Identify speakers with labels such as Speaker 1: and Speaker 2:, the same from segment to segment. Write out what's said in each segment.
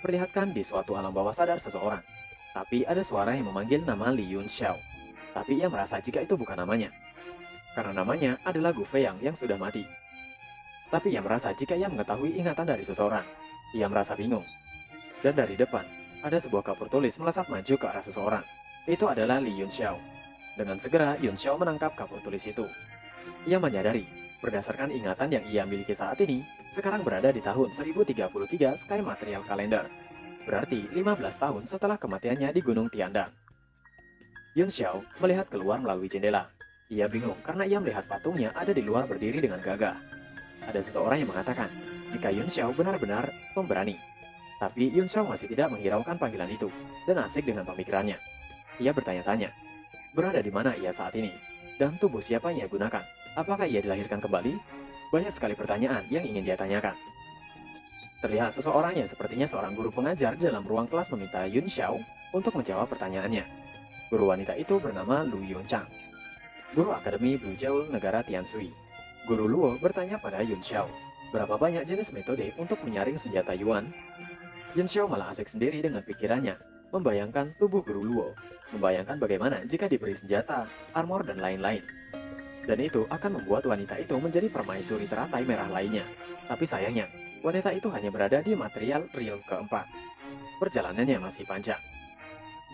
Speaker 1: diperlihatkan di suatu alam bawah sadar seseorang. Tapi ada suara yang memanggil nama Li Yunxiao. Tapi ia merasa jika itu bukan namanya, karena namanya adalah Gu Fei yang sudah mati. Tapi ia merasa jika ia mengetahui ingatan dari seseorang. Ia merasa bingung. Dan dari depan, ada sebuah kapur tulis melesat maju ke arah seseorang. Itu adalah Li Yunxiao. Dengan segera, Yunxiao menangkap kapur tulis itu. Ia menyadari, berdasarkan ingatan yang ia miliki saat ini, sekarang berada di tahun 1033 Sky Material Calendar. Berarti 15 tahun setelah kematiannya di Gunung Tiandang. Yunxiao melihat keluar melalui jendela. Ia bingung karena ia melihat patungnya ada di luar berdiri dengan gagah. Ada seseorang yang mengatakan, jika Yunxiao benar-benar pemberani. Tapi Yunxiao masih tidak menghiraukan panggilan itu, dan asik dengan pemikirannya. Ia bertanya-tanya, berada di mana ia saat ini? Dan tubuh siapa yang ia gunakan? Apakah ia dilahirkan kembali? Banyak sekali pertanyaan yang ingin dia tanyakan. Terlihat seseorang yang sepertinya seorang guru pengajar di dalam ruang kelas meminta Yunxiao untuk menjawab pertanyaannya. Guru wanita itu bernama Lu Yunchang, guru Akademi Blue Jowl negara Tianshui. Guru Luo bertanya pada Yunxiao, berapa banyak jenis metode untuk menyaring senjata Yuan? Yunxiao malah asik sendiri dengan pikirannya, membayangkan tubuh Guru Luo, membayangkan bagaimana jika diberi senjata, armor, dan lain-lain. Dan itu akan membuat wanita itu menjadi permaisuri teratai merah lainnya. Tapi sayangnya, wanita itu hanya berada di material realm keempat. Perjalanannya masih panjang.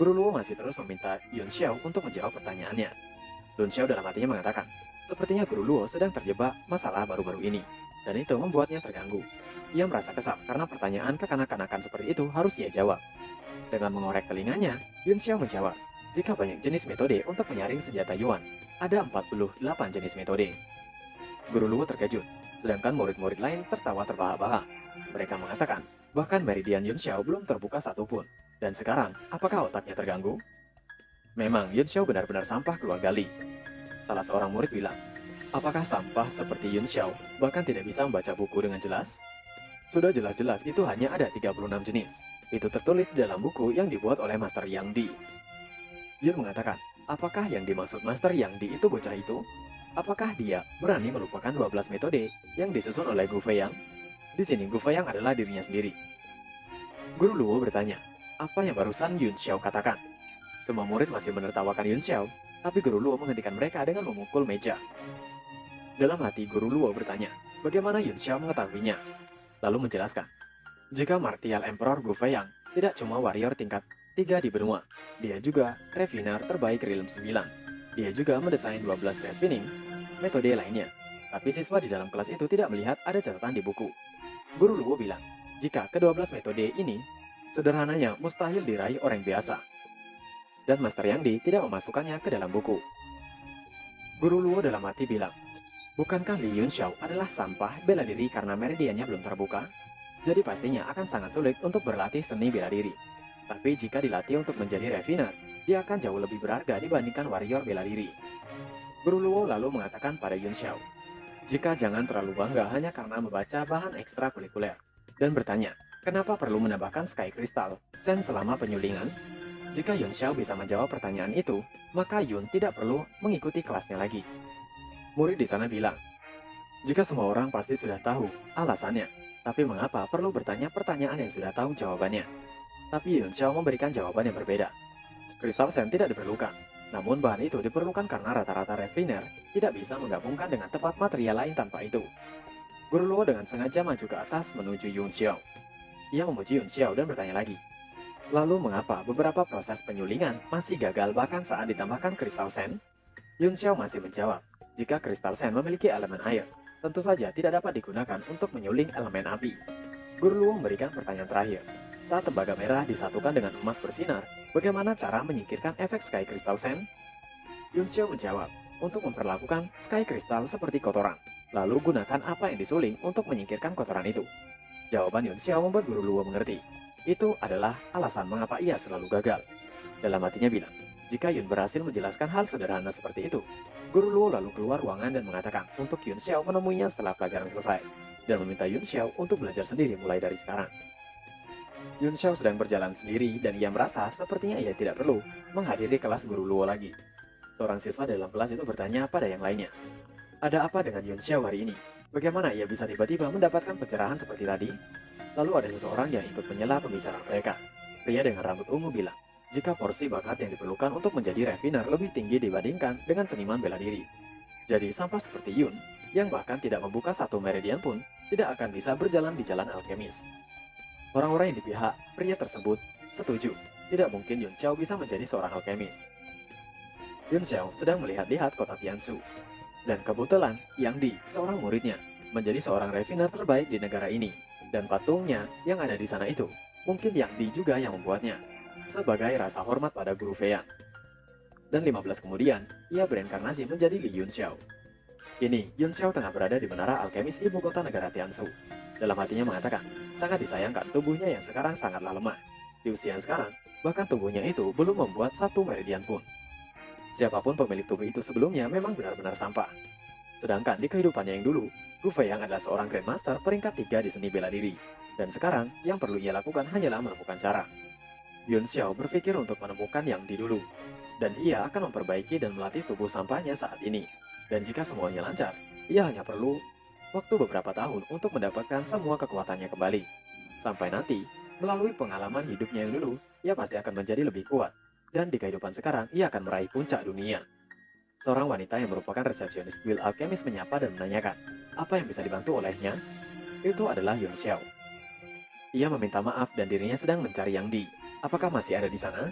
Speaker 1: Guru Luo masih terus meminta Yunxiao untuk menjawab pertanyaannya. Yunxiao dalam hatinya mengatakan, sepertinya Guru Luo sedang terjebak masalah baru-baru ini, dan itu membuatnya terganggu. Ia merasa kesal karena pertanyaan kekanak-kanakan seperti itu harus ia jawab. Dengan mengorek telinganya, Yunxiao menjawab, jika banyak jenis metode untuk menyaring senjata Yuan, ada 48 jenis metode. Guru Luo terkejut, sedangkan murid-murid lain tertawa terbahak-bahak. Mereka mengatakan, bahkan meridian Yunxiao belum terbuka satupun. Dan sekarang, apakah otaknya terganggu? Memang Yunxiao benar-benar sampah keluarga Li. Salah seorang murid bilang, apakah sampah seperti Yunxiao bahkan tidak bisa membaca buku dengan jelas? Sudah jelas-jelas itu hanya ada 36 jenis. Itu tertulis di dalam buku yang dibuat oleh Master Yang Di. Yun mengatakan, apakah yang dimaksud Master Yang Di itu bocah itu? Apakah dia berani melupakan 12 metode yang disusun oleh Gu Fei? Di sini Gu Fei adalah dirinya sendiri. Guru Luo bertanya, apa yang barusan Yunxiao katakan? Semua murid masih menertawakan Yunxiao, tapi Guru Luo menghentikan mereka dengan memukul meja. Dalam hati Guru Luo bertanya, bagaimana Yunxiao mengetahuinya? Lalu menjelaskan, jika Martial Emperor Gu Fei tidak cuma warrior tingkat 3 di benua, dia juga refiner terbaik Realm 9. Dia juga mendesain 12 refining metode lainnya. Tapi siswa di dalam kelas itu tidak melihat ada catatan di buku. Guru Luo bilang, jika ke-12 metode ini, sederhananya mustahil diraih orang biasa. Dan Master Yang Di tidak memasukkannya ke dalam buku. Guru Luo dalam hati bilang, bukankah Li Yunxiao adalah sampah bela diri karena meridiannya belum terbuka? Jadi pastinya akan sangat sulit untuk berlatih seni bela diri. Tapi jika dilatih untuk menjadi refiner, dia akan jauh lebih berharga dibandingkan warrior bela diri. Guru Luo lalu mengatakan pada Yunxiao, jika jangan terlalu bangga hanya karena membaca bahan ekstrakurikuler, dan bertanya, kenapa perlu menambahkan Sky Crystal Sen selama penyulingan? Jika Yunxiao bisa menjawab pertanyaan itu, maka Yun tidak perlu mengikuti kelasnya lagi. Murid di sana bilang, jika semua orang pasti sudah tahu alasannya, tapi mengapa perlu bertanya pertanyaan yang sudah tahu jawabannya? Tapi Yunxiao memberikan jawaban yang berbeda. Kristal Sen tidak diperlukan, namun bahan itu diperlukan karena rata-rata refiner tidak bisa menggabungkan dengan tepat material lain tanpa itu. Guru Luo dengan sengaja maju ke atas menuju Yunxiao. Ia memuji Yunxiao dan bertanya lagi, lalu mengapa beberapa proses penyulingan masih gagal bahkan saat ditambahkan kristal Sen? Yunxiao masih menjawab, jika kristal Sen memiliki elemen air, tentu saja tidak dapat digunakan untuk menyuling elemen api. Guru Luo memberikan pertanyaan terakhir. Saat tembaga merah disatukan dengan emas bersinar, bagaimana cara menyingkirkan efek Sky Crystal Sen? Yunxiao menjawab, untuk memperlakukan Sky Crystal seperti kotoran, lalu gunakan apa yang disuling untuk menyingkirkan kotoran itu. Jawaban Yunxiao membuat Guru Luo mengerti. Itu adalah alasan mengapa ia selalu gagal. Dalam hatinya bilang, jika Yun berhasil menjelaskan hal sederhana seperti itu, Guru Luo lalu keluar ruangan dan mengatakan untuk Yunxiao menemuinya setelah pelajaran selesai, dan meminta Yunxiao untuk belajar sendiri mulai dari sekarang. Yunxiao sedang berjalan sendiri dan ia merasa sepertinya ia tidak perlu menghadiri kelas Guru Luo lagi. Seorang siswa dalam kelas itu bertanya pada yang lainnya, ada apa dengan Yunxiao hari ini? Bagaimana ia bisa tiba-tiba mendapatkan pencerahan seperti tadi? Lalu ada seseorang yang ikut menyela pembicaraan mereka. Pria dengan rambut ungu bilang, jika porsi bakat yang diperlukan untuk menjadi refiner lebih tinggi dibandingkan dengan seniman bela diri. Jadi sampah seperti Yun, yang bahkan tidak membuka satu meridian pun, tidak akan bisa berjalan di jalan alkemis. Orang-orang yang di pihak pria tersebut setuju, tidak mungkin Yun Xiao bisa menjadi seorang alkemis. Yun Xiao sedang melihat-lihat kota Tiansu. Dan kebetulan, Yang Di, seorang muridnya, menjadi seorang refiner terbaik di negara ini. Dan patungnya yang ada di sana itu, mungkin Yang Di juga yang membuatnya, sebagai rasa hormat pada guru Feiyan. Dan 15 kemudian, ia bereinkarnasi menjadi Li Yun Xiao. Kini, Yun Xiao tengah berada di menara alkemis ibu kota negara Tiansu. Dalam hatinya mengatakan, sangat disayangkan tubuhnya yang sekarang sangatlah lemah. Di usia yang sekarang, bahkan tubuhnya itu belum membuat satu meridian pun. Siapapun pemilik tubuh itu sebelumnya memang benar-benar sampah. Sedangkan di kehidupannya yang dulu, Gu Feiyan adalah seorang Grandmaster peringkat 3 di seni bela diri. Dan sekarang, yang perlu ia lakukan hanyalah menemukan cara. Yun Xiao berpikir untuk menemukan Yang Di dulu. Dan ia akan memperbaiki dan melatih tubuh sampahnya saat ini. Dan jika semuanya lancar, ia hanya perlu waktu beberapa tahun untuk mendapatkan semua kekuatannya kembali. Sampai nanti, melalui pengalaman hidupnya yang dulu, ia pasti akan menjadi lebih kuat. Dan di kehidupan sekarang, ia akan meraih puncak dunia. Seorang wanita yang merupakan resepsionis guild alkemis menyapa dan menanyakan, apa yang bisa dibantu olehnya? Itu adalah Yun Xiao. Ia meminta maaf dan dirinya sedang mencari Yang Di. Apakah masih ada di sana?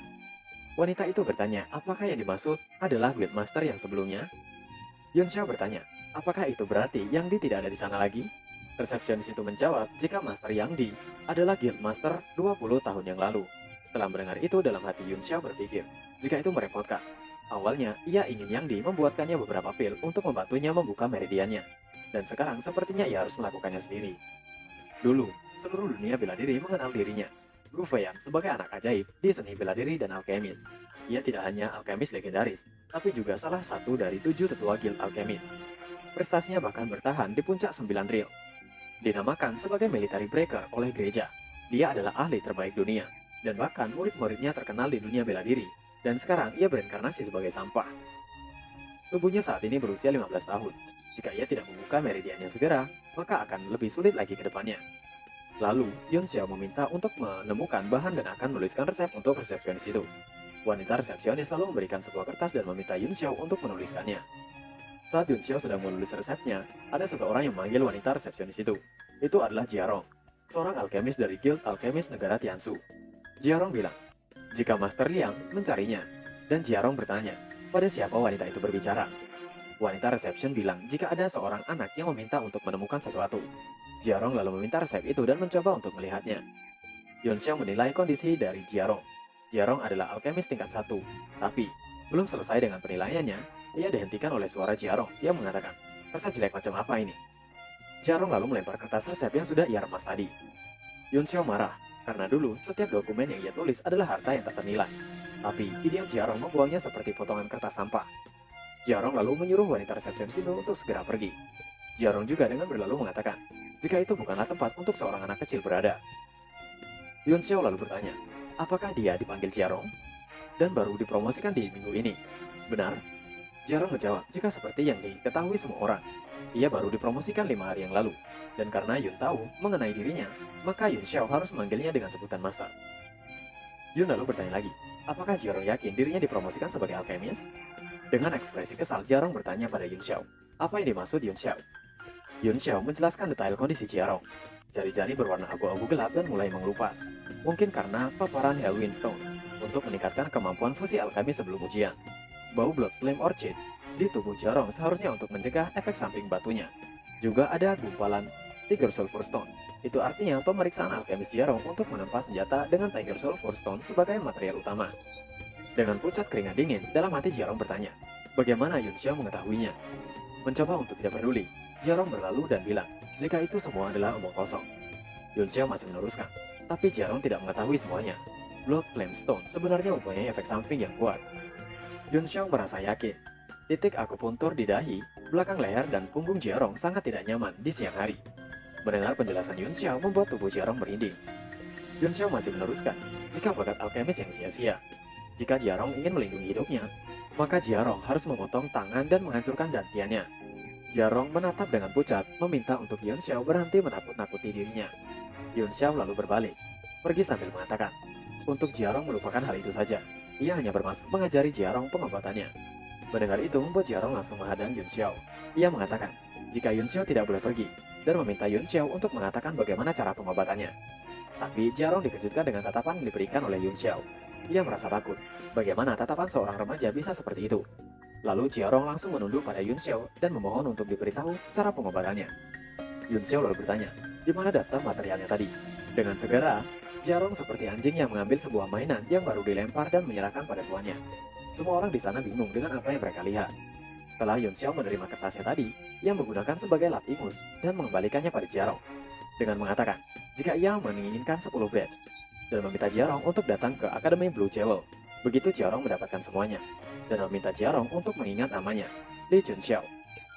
Speaker 1: Wanita itu bertanya, apakah yang dimaksud adalah guildmaster yang sebelumnya? Yun Xiao bertanya, apakah itu berarti Yang Di tidak ada di sana lagi? Resepsionis itu menjawab, jika Master Yang Di adalah guildmaster 20 tahun yang lalu. Setelah mendengar itu, dalam hati Yun Xiao berpikir, jika itu merepotkan. Awalnya, ia ingin Yang Di membuatkannya beberapa pil untuk membantunya membuka meridiannya. Dan sekarang, sepertinya ia harus melakukannya sendiri. Dulu, seluruh dunia bela diri mengenal dirinya, Gu Feiyan, sebagai anak ajaib di seni bela diri dan alkemis. Ia tidak hanya alkemis legendaris, tapi juga salah satu dari 7 tetua guild alkemis. Prestasinya bahkan bertahan di puncak 9 ril. Dinamakan sebagai military breaker oleh gereja, dia adalah ahli terbaik dunia, dan bahkan murid-muridnya terkenal di dunia bela diri, dan sekarang ia bereinkarnasi sebagai sampah. Tubuhnya saat ini berusia 15 tahun. Jika ia tidak membuka meridiannya segera, maka akan lebih sulit lagi ke depannya. Lalu, Yun Xiao meminta untuk menemukan bahan dan akan menuliskan resep untuk resepsionis itu. Wanita resepsionis lalu memberikan sebuah kertas dan meminta Yun Xiao untuk menuliskannya. Saat Yun Xiao sedang menulis resepnya, ada seseorang yang memanggil wanita resepsionis itu. Itu adalah Jiarong, seorang alkemis dari Guild Alkemis negara Tiansu. Jiarong bilang, jika Master Liang mencarinya, dan Jiarong bertanya, pada siapa wanita itu berbicara? Wanita resepsion bilang jika ada seorang anak yang meminta untuk menemukan sesuatu. Jiarong lalu meminta resep itu dan mencoba untuk melihatnya. Yun Xiao menilai kondisi dari Jiarong. Jiarong adalah alkemis tingkat 1, tapi belum selesai dengan penilaiannya, ia dihentikan oleh suara Jiarong yang mengatakan, resep jelek macam apa ini? Jiarong lalu melempar kertas resep yang sudah ia remas tadi. Yun Xiao marah, karena dulu setiap dokumen yang ia tulis adalah harta yang tak ternilai. Tapi diam Jiarong membuangnya seperti potongan kertas sampah. Jiarong lalu menyuruh wanita resepsionis itu untuk segera pergi. Jiarong juga dengan berlalu mengatakan, jika itu bukanlah tempat untuk seorang anak kecil berada. Yun Xiao lalu bertanya, apakah dia dipanggil Jiarong? Dan baru dipromosikan di minggu ini. Benar? Jiarong menjawab, jika seperti yang diketahui semua orang, ia baru dipromosikan 5 hari yang lalu. Dan karena Yun tahu mengenai dirinya, maka Yun Xiao harus memanggilnya dengan sebutan master. Yun lalu bertanya lagi, apakah Jiarong yakin dirinya dipromosikan sebagai alkemis? Dengan ekspresi kesal, Jiarong bertanya pada Yun Xiao, apa yang dimaksud Yun Xiao? Yun Xiao menjelaskan detail kondisi Jiarong. Jari-jari berwarna abu-abu gelap dan mulai mengelupas. Mungkin karena paparan Hellwind Stone untuk meningkatkan kemampuan fusi alkemis sebelum ujian. Bau Blood Flame Orchid di tubuh Jiarong seharusnya untuk mencegah efek samping batunya. Juga ada gumpalan Tiger Sulfur Stone. Itu artinya pemeriksaan alkemis Jiarong untuk menempa senjata dengan Tiger Sulfur Stone sebagai material utama. Dengan pucat keringat dingin, dalam hati Jiarong bertanya, bagaimana Yun Xiao mengetahuinya? Mencoba untuk tidak peduli, Jiarong berlalu dan bilang, jika itu semua adalah omong kosong. Yun Xiao masih meneruskan, tapi Jiarong tidak mengetahui semuanya. Blood Flame Stone sebenarnya mempunyai efek samping yang kuat. Yun Xiao merasa yakin. Titik akupuntur di dahi, belakang leher dan punggung Jiarong sangat tidak nyaman di siang hari. Mendengar penjelasan Yun Xiao membuat tubuh Jiarong merinding. Yun Xiao masih meneruskan, jika bakat alkemis yang sia-sia. Jika Jiarong ingin melindungi hidupnya, maka Jiarong harus memotong tangan dan menghancurkan dantiannya. Jarong menatap dengan pucat, meminta untuk Yun Xiao berhenti menakut-nakuti dirinya. Yun Xiao lalu berbalik, pergi sambil mengatakan, untuk Jarong melupakan hal itu saja. Ia hanya bermaksud mengajari Jarong pengobatannya. Mendengar itu membuat Jarong langsung menghadang Yun Xiao. Ia mengatakan, jika Yun Xiao tidak boleh pergi, dan meminta Yun Xiao untuk mengatakan bagaimana cara pengobatannya. Tapi Jarong dikejutkan dengan tatapan yang diberikan oleh Yun Xiao. Ia merasa takut. Bagaimana tatapan seorang remaja bisa seperti itu? Lalu Jiarong langsung menunduk pada Yun Xiao dan memohon untuk diberitahu cara pengobatannya. Yun Xiao lalu bertanya, di mana daftar materialnya tadi? Dengan segera, Jiarong seperti anjing yang mengambil sebuah mainan yang baru dilempar dan menyerahkan pada tuannya. Semua orang di sana bingung dengan apa yang mereka lihat. Setelah Yun Xiao menerima kertasnya tadi, ia menggunakan sebagai lap ingus dan mengembalikannya pada Jiarong dengan mengatakan, jika ia menginginkan 10 badge, dan meminta Jiarong untuk datang ke Akademi Blue Jewel. Begitu Jiarong mendapatkan semuanya, dan meminta Jiarong untuk mengingat namanya, Li Junxiao,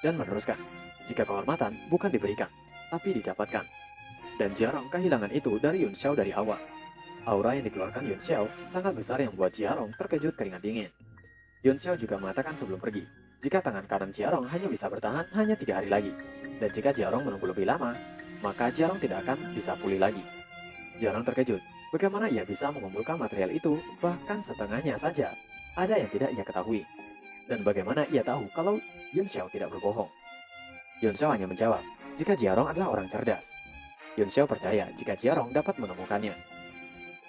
Speaker 1: dan meneruskan, jika kehormatan bukan diberikan, tapi didapatkan. Dan Jiarong kehilangan itu dari Yun Xiao dari awal. Aura yang dikeluarkan Yun Xiao sangat besar yang membuat Jiarong terkejut keringat dingin. Yun Xiao juga mengatakan sebelum pergi, jika tangan kanan Jiarong hanya bisa bertahan hanya 3 hari lagi, dan jika Jiarong menunggu lebih lama, maka Jiarong tidak akan bisa pulih lagi. Jiarong terkejut, bagaimana ia bisa mengumpulkan material itu, bahkan setengahnya saja. Ada yang tidak ia ketahui. Dan bagaimana ia tahu kalau Yun Xiao tidak berbohong? Yun Xiao hanya menjawab, jika Jiarong adalah orang cerdas. Yun Xiao percaya jika Jiarong dapat menemukannya.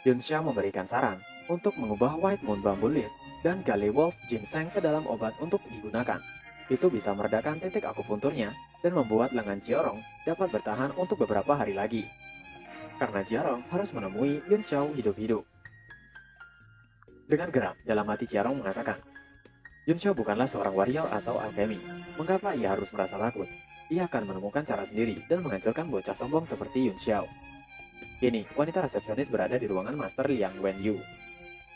Speaker 1: Yun Xiao memberikan saran untuk mengubah White Moon Bamboo Leaf dan Gale Wolf Ginseng ke dalam obat untuk digunakan. Itu bisa meredakan titik akupunturnya dan membuat lengan Jiarong dapat bertahan untuk beberapa hari lagi. Karena Jiarong harus menemui Yun Xiao hidup-hidup. Dengan geram, dalam hati Jiarong mengatakan, Yun Xiao bukanlah seorang warrior atau alchemy. Mengapa ia harus merasa takut? Ia akan menemukan cara sendiri dan menghancurkan bocah sombong seperti Yun Xiao. Kini, wanita resepsionis berada di ruangan Master Liang Wenyu,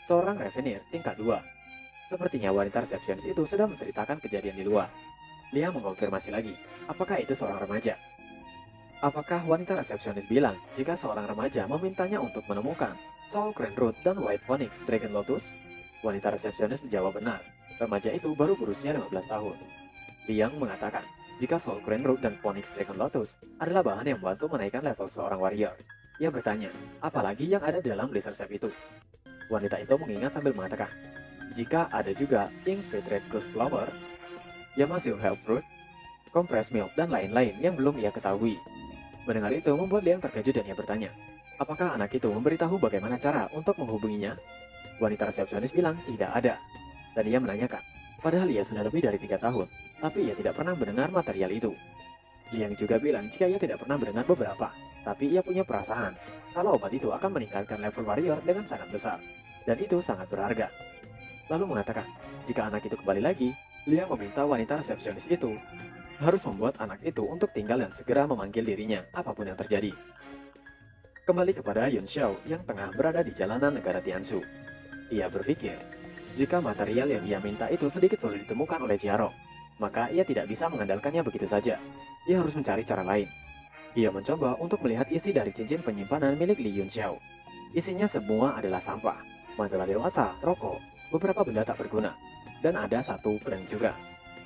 Speaker 1: seorang revenir tingkat 2. Sepertinya wanita resepsionis itu sudah menceritakan kejadian di luar. Liang mengonfirmasi lagi, apakah itu seorang remaja? Apakah wanita resepsionis bilang jika seorang remaja memintanya untuk menemukan Soul Grand Root dan White Phoenix Dragon Lotus? Wanita resepsionis menjawab benar, remaja itu baru berusia 15 tahun. Liang mengatakan, jika Soul Grand Root dan Phoenix Dragon Lotus adalah bahan yang membantu menaikkan level seorang warrior. Ia bertanya, apalagi yang ada dalam list resep itu? Wanita itu mengingat sambil mengatakan, jika ada juga Infiltrate Ghost Flower, Yamasil Health Fruit, Compressed Milk, dan lain-lain yang belum ia ketahui. Mendengar itu membuat Liang terkejut dan ia bertanya, apakah anak itu memberitahu bagaimana cara untuk menghubunginya? Wanita resepsionis bilang tidak ada. Dan ia menanyakan, padahal ia sudah lebih dari 3 tahun, tapi ia tidak pernah mendengar material itu. Liang juga bilang jika ia tidak pernah mendengar beberapa, tapi ia punya perasaan kalau obat itu akan meningkatkan level warrior dengan sangat besar, dan itu sangat berharga. Lalu mengatakan, jika anak itu kembali lagi, Liang meminta wanita resepsionis itu harus membuat anak itu untuk tinggal dan segera memanggil dirinya apapun yang terjadi. Kembali kepada Yun Xiao yang tengah berada di jalanan negara Tianzhu. Ia berpikir, jika material yang ia minta itu sedikit sulit ditemukan oleh Jiarong, maka ia tidak bisa mengandalkannya begitu saja. Ia harus mencari cara lain. Ia mencoba untuk melihat isi dari cincin penyimpanan milik Li Yun Xiao. Isinya semua adalah sampah, majalah dewasa, rokok, beberapa benda tak berguna, dan ada satu pedang juga.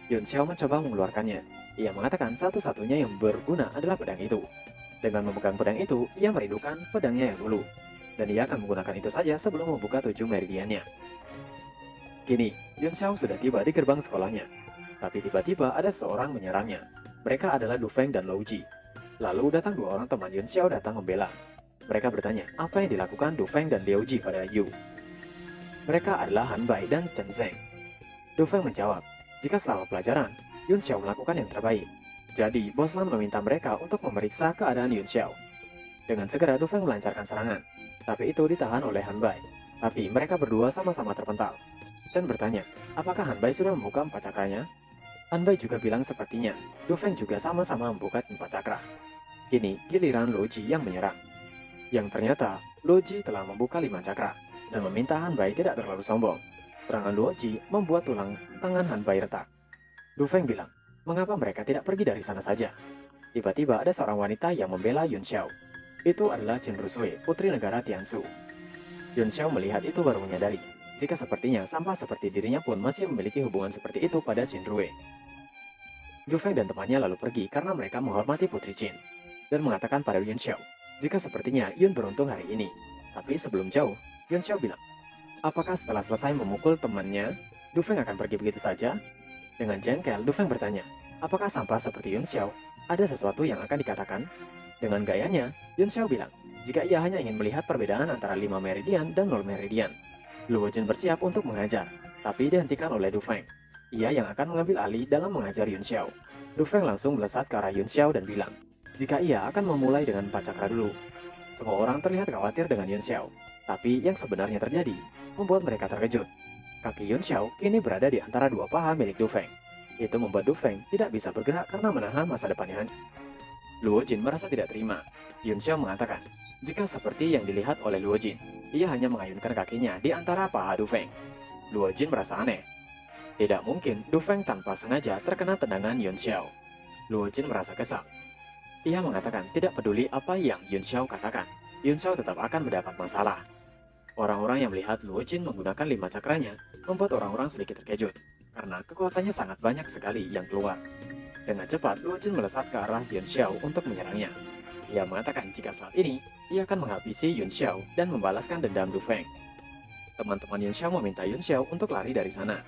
Speaker 1: Yun Xiao mencoba mengeluarkannya. Ia mengatakan satu-satunya yang berguna adalah pedang itu. Dengan memegang pedang itu, ia merindukan pedangnya yang dulu. Dan ia akan menggunakan itu saja sebelum membuka 7 meridiannya. Kini, Yun Xiao sudah tiba di gerbang sekolahnya. Tapi tiba-tiba ada seorang menyerangnya. Mereka adalah Du Feng dan Lou Ji. Lalu datang 2 orang teman Yun Xiao datang membela. Mereka bertanya, apa yang dilakukan Du Feng dan Liu Ji pada Yu? Mereka adalah Han Bai dan Chen Zeng. Du Feng menjawab, jika selama pelajaran, Yun Xiao melakukan yang terbaik. Jadi, Bos Lan meminta mereka untuk memeriksa keadaan Yun Xiao. Dengan segera Du Feng melancarkan serangan, tapi itu ditahan oleh Han Bai. Tapi mereka berdua sama-sama terpental. Chen bertanya, apakah Han Bai sudah membuka 4 cakranya? Han Bai juga bilang sepertinya. Du Feng juga sama-sama membuka 4 cakra. Kini, giliran Lou Ji yang menyerang. Yang ternyata, Lou Ji telah membuka 5 cakra, dan meminta Han Bai tidak terlalu sombong. Serangan Lou Ji membuat tulang tangan Han Bai retak. Du Feng bilang, mengapa mereka tidak pergi dari sana saja? Tiba-tiba ada seorang wanita yang membela Yun Xiao. Itu adalah Chen Rusui, putri negara Tianzhu. Yun Xiao melihat itu baru menyadari, jika sepertinya sampah seperti dirinya pun masih memiliki hubungan seperti itu pada Xin Rue. Du Feng dan temannya lalu pergi karena mereka menghormati Putri Jin dan mengatakan pada Yun Xiao jika sepertinya Yun beruntung hari ini. Tapi sebelum jauh, Yun Xiao bilang, apakah setelah selesai memukul temannya, Du Feng akan pergi begitu saja? Dengan jengkel, Du Feng bertanya, apakah sampah seperti Yun Xiao ada sesuatu yang akan dikatakan? Dengan gayanya, Yun Xiao bilang, jika ia hanya ingin melihat perbedaan antara 5 meridian dan 0 meridian. Luo Jin bersiap untuk mengajar, tapi dihentikan oleh Du Feng. Ia yang akan mengambil alih dalam mengajar Yun Xiao. Du Feng langsung melesat ke arah Yun Xiao dan bilang, jika ia akan memulai dengan 4 cakra dulu. Semua orang terlihat khawatir dengan Yun Xiao, tapi yang sebenarnya terjadi membuat mereka terkejut. Kaki Yun Xiao kini berada di antara dua paha milik Du Feng. Itu membuat Du Feng tidak bisa bergerak karena menahan masa depannya hancur. Luo Jin merasa tidak terima. Yun Xiao mengatakan, jika seperti yang dilihat oleh Luo Jin, ia hanya mengayunkan kakinya di antara paha Du Feng. Luo Jin merasa aneh. Tidak mungkin Du Feng tanpa sengaja terkena tendangan Yun Xiao. Luo Jin merasa kesal. Ia mengatakan tidak peduli apa yang Yun Xiao katakan, Yun Xiao tetap akan mendapat masalah. Orang-orang yang melihat Luo Jin menggunakan 5 cakranya membuat orang-orang sedikit terkejut, karena kekuatannya sangat banyak sekali yang keluar. Dengan cepat, Luo Jin melesat ke arah Yun Xiao untuk menyerangnya. Ia mengatakan jika saat ini, ia akan menghabisi Yun Xiao dan membalaskan dendam Du Feng. Teman-teman Yun Xiao meminta Yun Xiao untuk lari dari sana.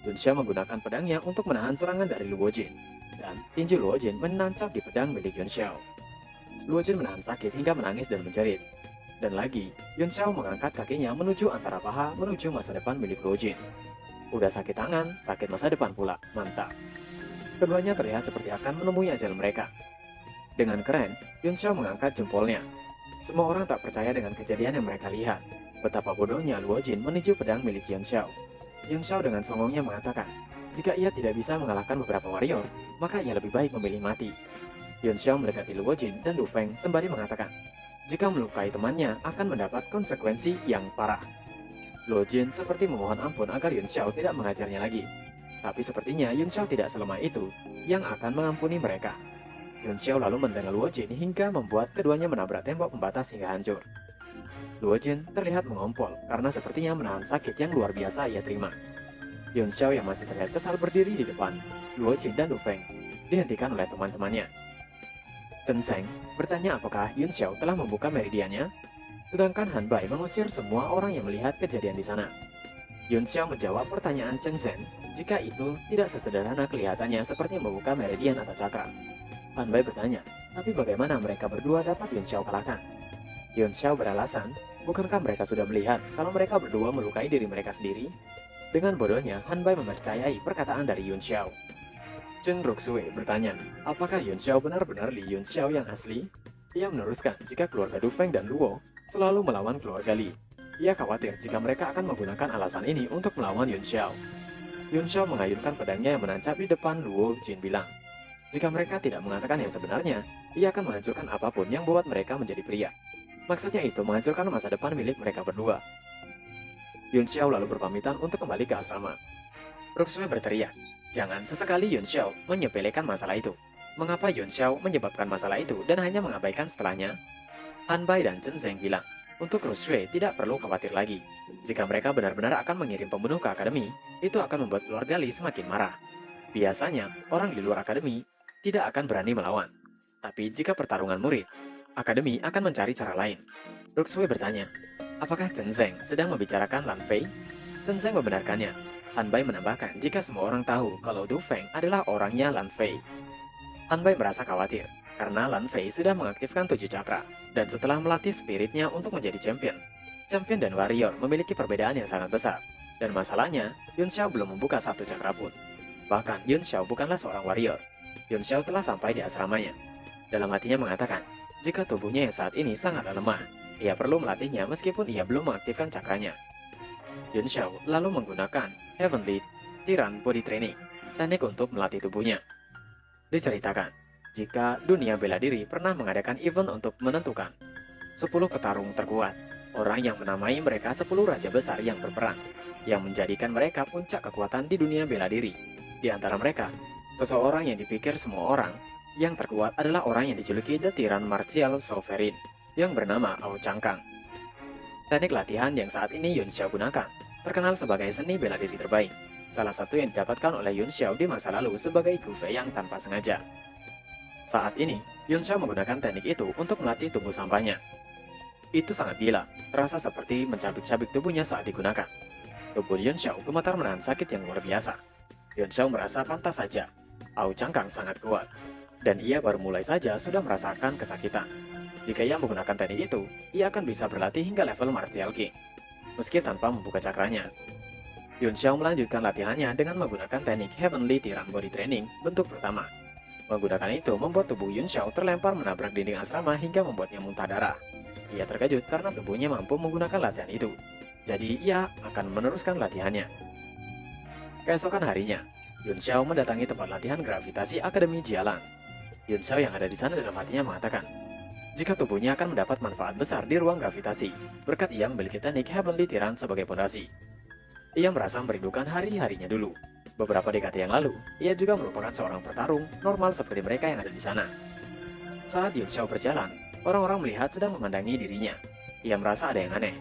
Speaker 1: Yun Xiao menggunakan pedangnya untuk menahan serangan dari Luo Jin, dan tinju Luo Jin menancap di pedang milik Yun Xiao. Luo Jin menahan sakit hingga menangis dan menjerit. Dan lagi, Yun Xiao mengangkat kakinya menuju antara paha menuju masa depan milik Luo Jin. Udah sakit tangan, sakit masa depan pula, mantap. Keduanya terlihat seperti akan menemui ajal mereka. Dengan keren, Yun Xiao mengangkat jempolnya. Semua orang tak percaya dengan kejadian yang mereka lihat. Betapa bodohnya Luo Jin meninju pedang milik Yun Xiao. Yun Xiao dengan songongnya mengatakan, jika ia tidak bisa mengalahkan beberapa warrior, maka ia lebih baik memilih mati. Yun Xiao mendekati Luo Jin dan Du Feng sembari mengatakan, jika melukai temannya akan mendapat konsekuensi yang parah. Luo Jin seperti memohon ampun agar Yun Xiao tidak mengajarnya lagi. Tapi sepertinya Yun Xiao tidak selemah itu yang akan mengampuni mereka. Yun Xiao lalu mendengar Luo Jin hingga membuat keduanya menabrak tembok pembatas hingga hancur. Luo Jin terlihat mengompol karena sepertinya menahan sakit yang luar biasa ia terima. Yun Xiao yang masih terlihat kesal berdiri di depan Luo Jin dan Du Feng dihentikan oleh teman-temannya. Chen Zeng bertanya apakah Yun Xiao telah membuka meridiannya, sedangkan Han Bai mengusir semua orang yang melihat kejadian di sana. Yun Xiao menjawab pertanyaan Chen Zeng jika itu tidak sesederhana kelihatannya seperti membuka meridian atau cakra. Han Bai bertanya, tapi bagaimana mereka berdua dapat Yun Xiao kalahkan? Yun Xiao beralasan, bukankah mereka sudah melihat kalau mereka berdua melukai diri mereka sendiri? Dengan bodohnya, Han Bai mempercayai perkataan dari Yun Xiao. Chen Ruxue bertanya, apakah Yun Xiao benar-benar Li Yun Xiao yang asli? Ia meneruskan jika keluarga Du Feng dan Luo selalu melawan keluarga Li. Ia khawatir jika mereka akan menggunakan alasan ini untuk melawan Yun Xiao. Yun Xiao mengayunkan pedangnya yang menancap di depan Luo Jin bilang, jika mereka tidak mengatakan yang sebenarnya, ia akan menghancurkan apapun yang membuat mereka menjadi pria. Maksudnya itu menghancurkan masa depan milik mereka berdua. Yun Xiao lalu berpamitan untuk kembali ke asrama. Ruxue berteriak, jangan sesekali Yun Xiao menyepelekan masalah itu. Mengapa Yun Xiao menyebabkan masalah itu dan hanya mengabaikan setelahnya? Han Bai dan Chen Zeng bilang, untuk Ruxue tidak perlu khawatir lagi. Jika mereka benar-benar akan mengirim pembunuh ke akademi, itu akan membuat keluarga Li semakin marah. Biasanya, orang di luar akademi tidak akan berani melawan. Tapi jika pertarungan murid, akademi akan mencari cara lain. Ruxue bertanya, apakah Chen Zeng sedang membicarakan Lan Fei? Chen Zeng membenarkannya. Han Bai menambahkan jika semua orang tahu kalau Du Feng adalah orangnya Lan Fei. Han Bai merasa khawatir, karena Lan Fei sudah mengaktifkan 7 cakra, dan setelah melatih spiritnya untuk menjadi champion. Champion dan warrior memiliki perbedaan yang sangat besar, dan masalahnya, Yun Xiao belum membuka 1 cakra pun. Bahkan Yun Xiao bukanlah seorang warrior. Yun Xiao telah sampai di asramanya. Dalam hatinya mengatakan, jika tubuhnya yang saat ini sangatlah lemah, ia perlu melatihnya meskipun ia belum mengaktifkan cakranya. Yun Xiao lalu menggunakan Heavenly Tiran Body Training, teknik untuk melatih tubuhnya. Diceritakan, jika dunia bela diri pernah mengadakan event untuk menentukan 10 petarung terkuat, orang yang menamai mereka 10 raja besar yang berperang, yang menjadikan mereka puncak kekuatan di dunia bela diri. Di antara mereka, seseorang yang dipikir semua orang yang terkuat adalah orang yang dijuluki The Tiran Martial Sovereign, yang bernama Ao Changkang. Teknik latihan yang saat ini Yun Xiao gunakan terkenal sebagai seni bela diri terbaik. salah satu yang didapatkan oleh Yun Xiao di masa lalu sebagai Gu Fei yang tanpa sengaja. Saat ini, Yun Xiao menggunakan teknik itu untuk melatih tubuh sampahnya. Itu sangat gila, terasa seperti mencabik-cabik tubuhnya saat digunakan. Tubuh Yun Xiao gemetar menahan sakit yang luar biasa. Yun Xiao merasa pantas saja, Au Changkang sangat kuat, dan ia baru mulai saja sudah merasakan kesakitan. Jika ia menggunakan teknik itu, ia akan bisa berlatih hingga level Martial King, meski tanpa membuka cakranya. Yun Xiao melanjutkan latihannya dengan menggunakan teknik Heavenly Tiran Body Training bentuk pertama. Menggunakan itu membuat tubuh Yun Xiao terlempar menabrak dinding asrama hingga membuatnya muntah darah. Ia terkejut karena tubuhnya mampu menggunakan latihan itu. Jadi ia akan meneruskan latihannya. Keesokan harinya, Yun Xiao mendatangi tempat latihan gravitasi Akademi Jialang. Yun Xiao yang ada di sana dalam hatinya mengatakan, jika tubuhnya akan mendapat manfaat besar di ruang gravitasi, berkat ia memiliki teknik Heavenly Tiran sebagai pondasi. Ia merasa merindukan hari-harinya dulu. Beberapa dekade yang lalu, ia juga merupakan seorang petarung normal seperti mereka yang ada di sana. Saat Yun Xiao berjalan, orang-orang melihat sedang memandangi dirinya. Ia merasa ada yang aneh.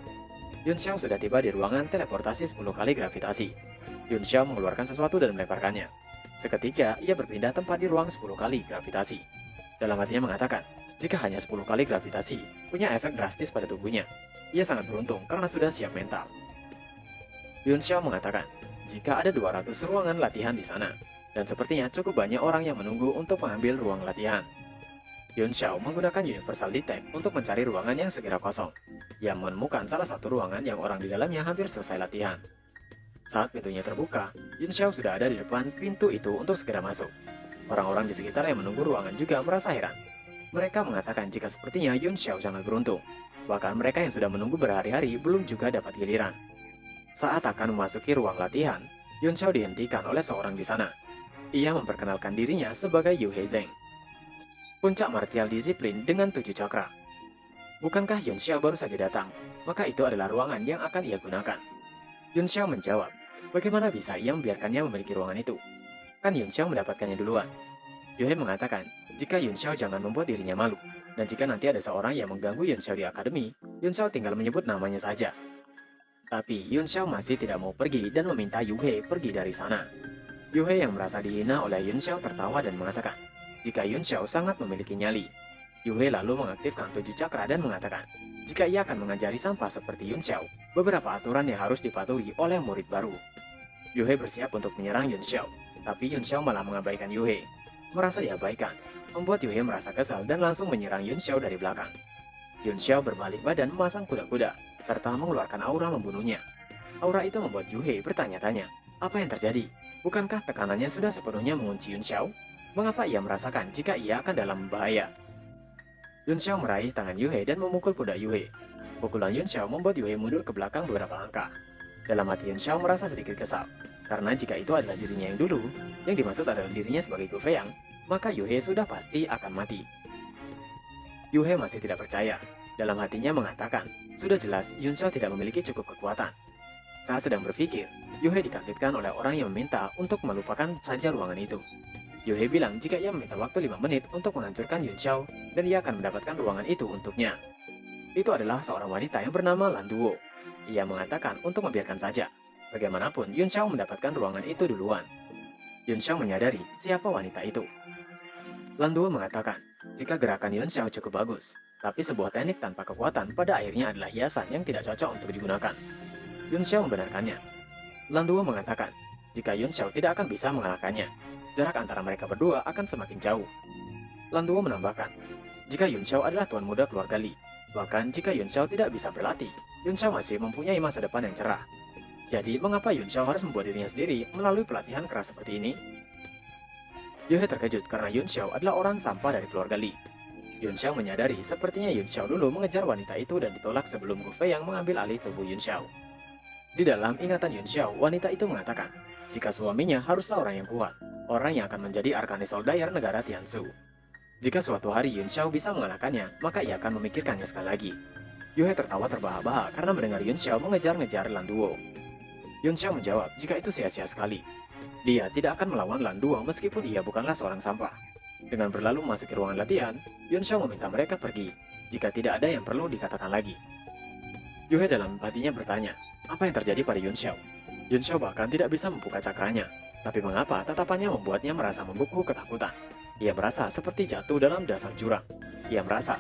Speaker 1: Yun Xiao sudah tiba di ruangan teleportasi 10 kali gravitasi. Yun Xiao mengeluarkan sesuatu dan melemparkannya. Seketika, ia berpindah tempat di ruang 10 kali gravitasi. Dalam hatinya mengatakan, jika hanya 10 kali gravitasi, punya efek drastis pada tubuhnya. Ia sangat beruntung karena sudah siap mental. Yun Xiao mengatakan, jika ada 200 ruangan latihan di sana, dan sepertinya cukup banyak orang yang menunggu untuk mengambil ruang latihan. Yun Xiao menggunakan Universal Detect untuk mencari ruangan yang segera kosong. Ia menemukan salah satu ruangan yang orang di dalamnya hampir selesai latihan. Saat pintunya terbuka, Yun Xiao sudah ada di depan pintu itu untuk segera masuk. Orang-orang di sekitar yang menunggu ruangan juga merasa heran. Mereka mengatakan jika sepertinya Yun Xiao sangat beruntung. Bahkan mereka yang sudah menunggu berhari-hari belum juga dapat giliran. Saat akan memasuki ruang latihan, Yun Xiao dihentikan oleh seorang di sana. Ia memperkenalkan dirinya sebagai Yu Heizeng, puncak martial disiplin dengan 7 cakra. Bukankah Yun Xiao baru saja datang? Maka itu adalah ruangan yang akan ia gunakan. Yun Xiao menjawab, bagaimana bisa ia membiarkannya memiliki ruangan itu? Kan Yun Xiao mendapatkannya duluan. Yu Hei mengatakan, jika Yun Xiao jangan membuat dirinya malu, dan jika nanti ada seorang yang mengganggu Yun Xiao di akademi, Yun Xiao tinggal menyebut namanya saja. Tapi Yun Xiao masih tidak mau pergi dan meminta Yu Hei pergi dari sana. Yu Hei yang merasa dihina oleh Yun Xiao tertawa dan mengatakan, jika Yun Xiao sangat memiliki nyali. Yu Hei lalu mengaktifkan 7 cakra dan mengatakan, jika ia akan mengajari sampah seperti Yun Xiao, beberapa aturan yang harus dipatuhi oleh murid baru. Yu Hei bersiap untuk menyerang Yun Xiao, tapi Yun Xiao malah mengabaikan Yu Hei. Merasa diabaikan, membuat Yu Hei merasa kesal dan langsung menyerang Yun Xiao dari belakang. Yun Xiao berbalik badan memasang kuda-kuda, serta mengeluarkan aura membunuhnya. Aura itu membuat Yu Hei bertanya-tanya, apa yang terjadi? Bukankah tekanannya sudah sepenuhnya mengunci Yun Xiao? Mengapa ia merasakan jika ia akan dalam bahaya? Yun Xiao meraih tangan Yu Hei dan memukul pundak Yu Hei. Pukulan Yun Xiao membuat Yu Hei mundur ke belakang beberapa langkah. Dalam hati Yun Xiao merasa sedikit kesal, karena jika itu adalah dirinya yang dulu, yang dimaksud adalah dirinya sebagai Gu Feiang, maka Yu Hei sudah pasti akan mati. Yu Hei masih tidak percaya. Dalam hatinya mengatakan, sudah jelas Yun Xiao tidak memiliki cukup kekuatan. Saat sedang berpikir, Yu Hei dikagetkan oleh orang yang meminta untuk melupakan saja ruangan itu. Yu Hei bilang jika ia meminta waktu 5 menit untuk menghancurkan Yun Xiao, dan ia akan mendapatkan ruangan itu untuknya. Itu adalah seorang wanita yang bernama Lan Duo. Ia mengatakan untuk membiarkan saja. Bagaimanapun, Yun Xiao mendapatkan ruangan itu duluan. Yun Xiao menyadari siapa wanita itu. Lan Duo mengatakan, jika gerakan Yun Xiao cukup bagus, tapi sebuah teknik tanpa kekuatan pada akhirnya adalah hiasan yang tidak cocok untuk digunakan. Yun Xiao membenarkannya. Lan Duo mengatakan, jika Yun Xiao tidak akan bisa mengalahkannya, jarak antara mereka berdua akan semakin jauh. Lan Duo menambahkan, jika Yun Xiao adalah tuan muda keluarga Li, bahkan jika Yun Xiao tidak bisa berlatih, Yun Xiao masih mempunyai masa depan yang cerah. Jadi, mengapa Yun Xiao harus membuat dirinya sendiri melalui pelatihan keras seperti ini? Yu Hei terkejut karena Yun Xiao adalah orang sampah dari keluarga Li. Yun Xiao menyadari sepertinya Yun Xiao dulu mengejar wanita itu dan ditolak sebelum Gu Feiang mengambil alih tubuh Yun Xiao. Di dalam ingatan Yun Xiao, wanita itu mengatakan, jika suaminya haruslah orang yang kuat, orang yang akan menjadi Arkanist Soldier negara Tianzu. Jika suatu hari Yun Xiao bisa mengalahkannya, maka ia akan memikirkannya sekali lagi. Yu Hei tertawa terbahak-bahak karena mendengar Yun Xiao mengejar-ngejar Lan Duo. Yun Xiao menjawab jika itu sia-sia sekali. Dia tidak akan melawan Lan Duo meskipun ia bukanlah seorang sampah. Dengan berlalu memasuki ruangan latihan, Yun Xiao meminta mereka pergi jika tidak ada yang perlu dikatakan lagi. Yu Hei dalam hatinya bertanya, apa yang terjadi pada Yun Xiao? Yun Xiao bahkan tidak bisa membuka cakranya. Tapi mengapa tatapannya membuatnya merasa membeku ketakutan? Ia merasa seperti jatuh dalam dasar jurang. Ia merasa,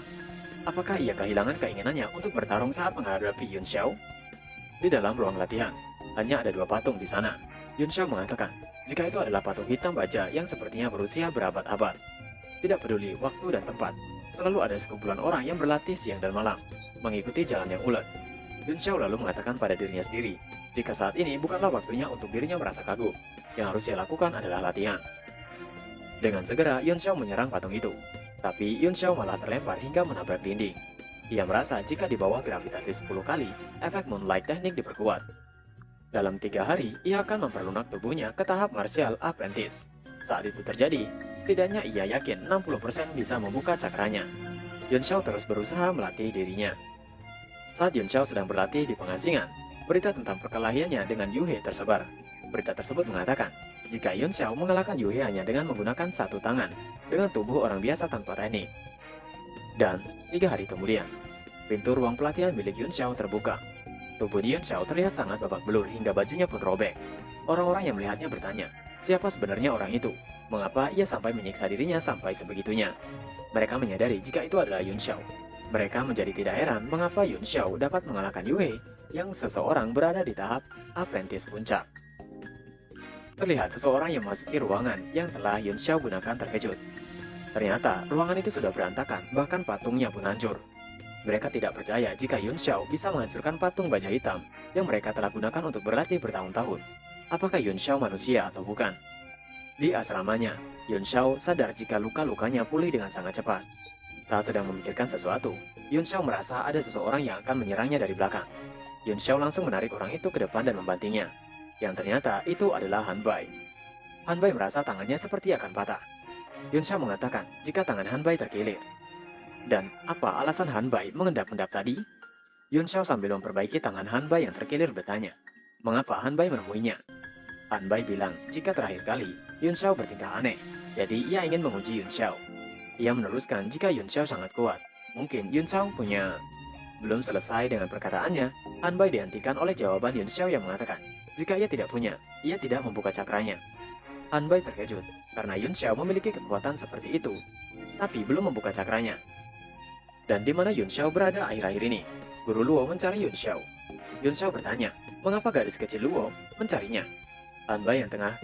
Speaker 1: apakah ia kehilangan keinginannya untuk bertarung saat menghadapi Yun Xiao? Di dalam ruang latihan, hanya ada dua patung di sana. Yun Xiao mengatakan, jika itu adalah patung hitam baja yang sepertinya berusia berabad-abad. Tidak peduli waktu dan tempat, selalu ada sekumpulan orang yang berlatih siang dan malam, mengikuti jalan yang ulet. Yun Xiao lalu mengatakan pada dirinya sendiri, jika saat ini bukanlah waktunya untuk dirinya merasa kagum, yang harus ia lakukan adalah latihan. Dengan segera, Yun Xiao menyerang patung itu. Tapi Yun Xiao malah terlempar hingga menabrak dinding. Ia merasa jika di bawah gravitasi 10 kali, efek Moonlight Technique diperkuat. Dalam 3 hari, ia akan memperlunak tubuhnya ke tahap Martial Apprentice. Saat itu terjadi, setidaknya ia yakin 60% bisa membuka cakranya. Yun Xiao terus berusaha melatih dirinya. Saat Yun Xiao sedang berlatih di pengasingan, berita tentang perkelahiannya dengan Yu He tersebar. Berita tersebut mengatakan, jika Yun Xiao mengalahkan Yu He hanya dengan menggunakan satu tangan, dengan tubuh orang biasa tanpa teknik. Dan 3 hari kemudian, pintu ruang pelatihan milik Yun Xiao terbuka. Tubuh Yun Xiao terlihat sangat babak belur hingga bajunya pun robek. Orang-orang yang melihatnya bertanya, siapa sebenarnya orang itu? Mengapa ia sampai menyiksa dirinya sampai sebegitunya? Mereka menyadari jika itu adalah Yun Xiao. Mereka menjadi tidak heran mengapa Yun Xiao dapat mengalahkan Yu He yang seseorang berada di tahap apprentice puncak. Terlihat seseorang yang memasuki ruangan yang telah Yun Xiao gunakan terkejut. Ternyata ruangan itu sudah berantakan, bahkan patungnya pun hancur. Mereka tidak percaya jika Yun Xiao bisa menghancurkan patung baja hitam yang mereka telah gunakan untuk berlatih bertahun-tahun. Apakah Yun Xiao manusia atau bukan? Di asramanya, Yun Xiao sadar jika luka-lukanya pulih dengan sangat cepat. Saat sedang memikirkan sesuatu, Yun Xiao merasa ada seseorang yang akan menyerangnya dari belakang. Yun Xiao langsung menarik orang itu ke depan dan membantingnya. Yang ternyata itu adalah Han Bai. Han Bai merasa tangannya seperti akan patah. Yun Xiao mengatakan jika tangan Han Bai terkilir. Dan apa alasan Han Bai mengendap-endap tadi? Yun Xiao sambil memperbaiki tangan Han Bai yang terkilir bertanya, mengapa Han Bai menemuinya? Han Bai bilang jika terakhir kali Yun Xiao bertingkah aneh, jadi ia ingin menguji Yun Xiao. Ia meneruskan jika Yun Xiao sangat kuat, mungkin Yun Xiao punya... Belum selesai dengan perkataannya, Han Bai dihentikan oleh jawaban Yun Xiao yang mengatakan, jika ia tidak punya, ia tidak membuka cakranya. Han Bai terkejut, karena Yun Xiao memiliki kekuatan seperti itu, tapi belum membuka cakranya. Dan di mana Yun Xiao berada akhir-akhir ini? Guru Luo mencari Yun Xiao. Yun Xiao bertanya, mengapa gadis kecil Luo mencarinya? Han Bai yang tengah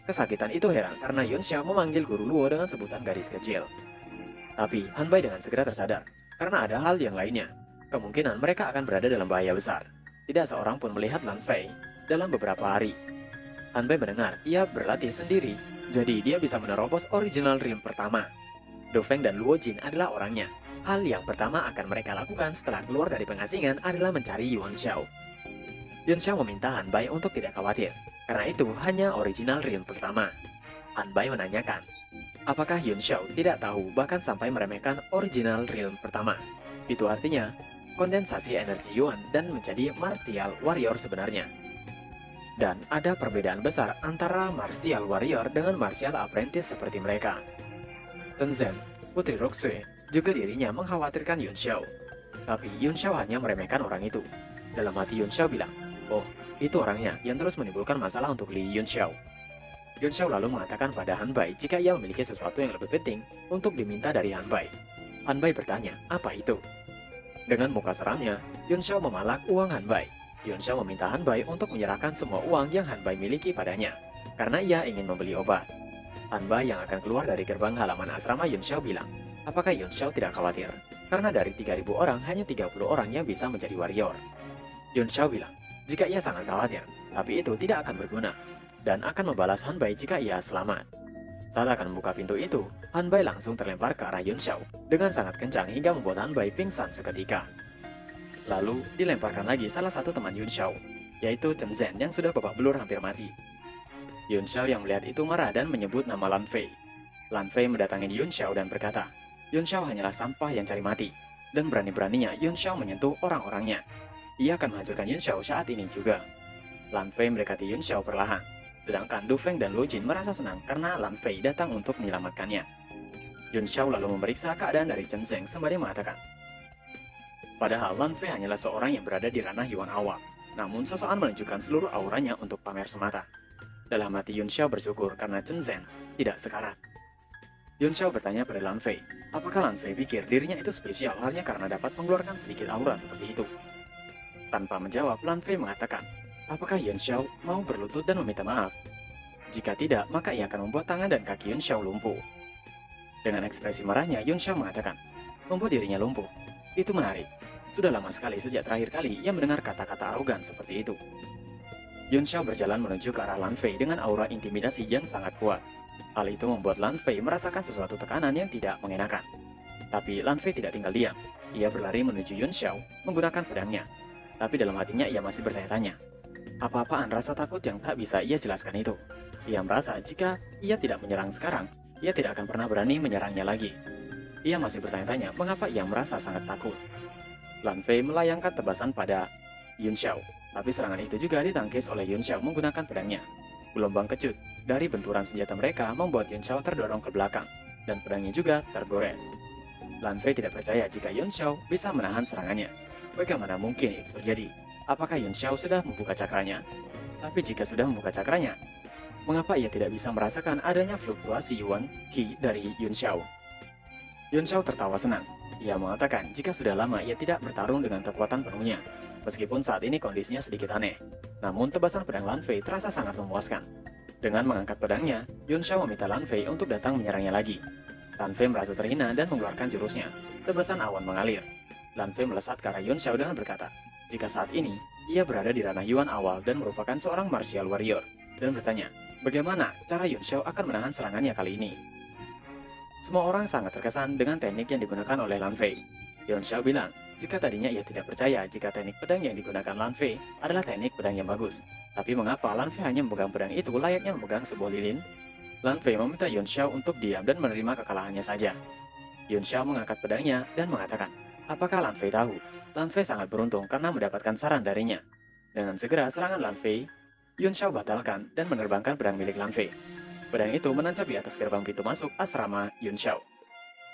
Speaker 1: kesakitan itu heran karena Yun Xiao memanggil Guru Luo dengan sebutan gadis kecil. Tapi Han Bai dengan segera tersadar, karena ada hal yang lainnya. Kemungkinan mereka akan berada dalam bahaya besar. Tidak seorang pun melihat Lan Fei dalam beberapa hari. Han Bai mendengar ia berlatih sendiri, jadi dia bisa menerobos original realm pertama. Du Feng dan Luo Jin adalah orangnya. Hal yang pertama akan mereka lakukan setelah keluar dari pengasingan adalah mencari Yuan Xiao. Yun Xiao meminta Han Bai untuk tidak khawatir, karena itu hanya original realm pertama. Han Bai menanyakan, apakah Yun Xiao tidak tahu bahkan sampai meremehkan original realm pertama? Itu artinya, kondensasi energi Yuan dan menjadi martial warrior sebenarnya. Dan ada perbedaan besar antara martial warrior dengan martial apprentice seperti mereka. Tenzhen, Putri Roxue, juga dirinya mengkhawatirkan Yun Xiao. Tapi Yun Xiao hanya meremehkan orang itu. Dalam hati Yun Xiao bilang, oh, itu orangnya yang terus menimbulkan masalah untuk Li Yun Xiao. Yun Xiao lalu mengatakan pada Han Bai jika ia memiliki sesuatu yang lebih penting untuk diminta dari Han Bai. Han Bai bertanya, apa itu? Dengan muka seramnya, Yun Xiao memalak uang Han Bai. Yun Xiao meminta Han Bai untuk menyerahkan semua uang yang Han Bai miliki padanya, karena ia ingin membeli obat. Han Bai yang akan keluar dari gerbang halaman asrama Yun Xiao bilang, apakah Yun Xiao tidak khawatir? Karena dari 3.000 orang, hanya 30 orang yang bisa menjadi warrior. Yun Xiao bilang, jika ia sangat khawatir, tapi itu tidak akan berguna, dan akan membalas Han Bai jika ia selamat. Saat akan membuka pintu itu, Han Bai langsung terlempar ke arah Yun Xiao dengan sangat kencang hingga membuat Han Bai pingsan seketika. Lalu dilemparkan lagi salah satu teman Yun Xiao, yaitu Chen Zhen yang sudah babak belur hampir mati. Yun Xiao yang melihat itu marah dan menyebut nama Lan Fei. Lan Fei mendatangi Yun Xiao dan berkata, Yun Xiao hanyalah sampah yang cari mati, dan berani-beraninya Yun Xiao menyentuh orang-orangnya. Ia akan menghancurkan Yun Xiao saat ini juga. Lan Fei mendekati Yun Xiao perlahan, sedangkan Du Feng dan Luo Jin merasa senang karena Lan Fei datang untuk menyelamatkannya. Yun Xiao lalu memeriksa keadaan dari Chen Zeng sembari mengatakan, padahal Lan Fei hanyalah seorang yang berada di ranah Yuan awal. namun sosokan menunjukkan seluruh auranya untuk pamer semata. Dalam hati Yun Xiao bersyukur karena Chen Zhen tidak sekarat. Yun Xiao bertanya pada Lan Fei, apakah Lan Fei pikir dirinya itu spesial hanya karena dapat mengeluarkan sedikit aura seperti itu? Tanpa menjawab, Lan Fei mengatakan, apakah Yun Xiao mau berlutut dan meminta maaf? Jika tidak, maka ia akan membuat tangan dan kaki Yun Xiao lumpuh. Dengan ekspresi marahnya, Yun Xiao mengatakan, membuat dirinya lumpuh. Itu menarik. Sudah lama sekali sejak terakhir kali ia mendengar kata-kata arogan seperti itu. Yun Xiao berjalan menuju ke arah Lan Fei dengan aura intimidasi yang sangat kuat. Hal itu membuat Lan Fei merasakan sesuatu tekanan yang tidak mengenakan. Tapi Lan Fei tidak tinggal diam. Ia berlari menuju Yun Xiao menggunakan pedangnya. Tapi dalam hatinya ia masih bertanya-tanya. Apa-apaan rasa takut yang tak bisa ia jelaskan itu? Ia merasa jika ia tidak menyerang sekarang, ia tidak akan pernah berani menyerangnya lagi. Ia masih bertanya-tanya mengapa ia merasa sangat takut. Lan Fei melayangkan tebasan pada Yun Xiao, tapi serangan itu juga ditangkis oleh Yun Xiao menggunakan pedangnya. Gelombang kecut dari benturan senjata mereka membuat Yun Xiao terdorong ke belakang, dan pedangnya juga tergores. Lan Fei tidak percaya jika Yun Xiao bisa menahan serangannya. Bagaimana mungkin itu terjadi? Apakah Yun Xiao sudah membuka cakranya? Tapi jika sudah membuka cakranya, mengapa ia tidak bisa merasakan adanya fluktuasi Yuan Qi dari Yun Xiao? Yun Xiao tertawa senang. Ia mengatakan jika sudah lama ia tidak bertarung dengan kekuatan penuhnya. Meskipun saat ini kondisinya sedikit aneh, namun tebasan pedang Lan Fei terasa sangat memuaskan. Dengan mengangkat pedangnya, Yun Xiao meminta Lan Fei untuk datang menyerangnya lagi. Lan Fei merasa terhina dan mengeluarkan jurusnya. Tebasan awan mengalir. Lan Fei melesat ke arah Yun Xiao dengan berkata, jika saat ini ia berada di ranah Yuan awal dan merupakan seorang martial warrior, dan bertanya, bagaimana cara Yun Xiao akan menahan serangannya kali ini? Semua orang sangat terkesan dengan teknik yang digunakan oleh Lan Fei. Yun Xiao bilang, jika tadinya ia tidak percaya jika teknik pedang yang digunakan Lan Fei adalah teknik pedang yang bagus. Tapi mengapa Lan Fei hanya memegang pedang itu layaknya memegang sebuah lilin? Lan Fei meminta Yun Xiao untuk diam dan menerima kekalahannya saja. Yun Xiao mengangkat pedangnya dan mengatakan, apakah Lan Fei tahu? Lan Fei sangat beruntung karena mendapatkan saran darinya. Dengan segera serangan Lan Fei, Yun Xiao batalkan dan menerbangkan pedang milik Lan Fei. Pedang itu menancap di atas gerbang pintu masuk asrama Yun Xiao.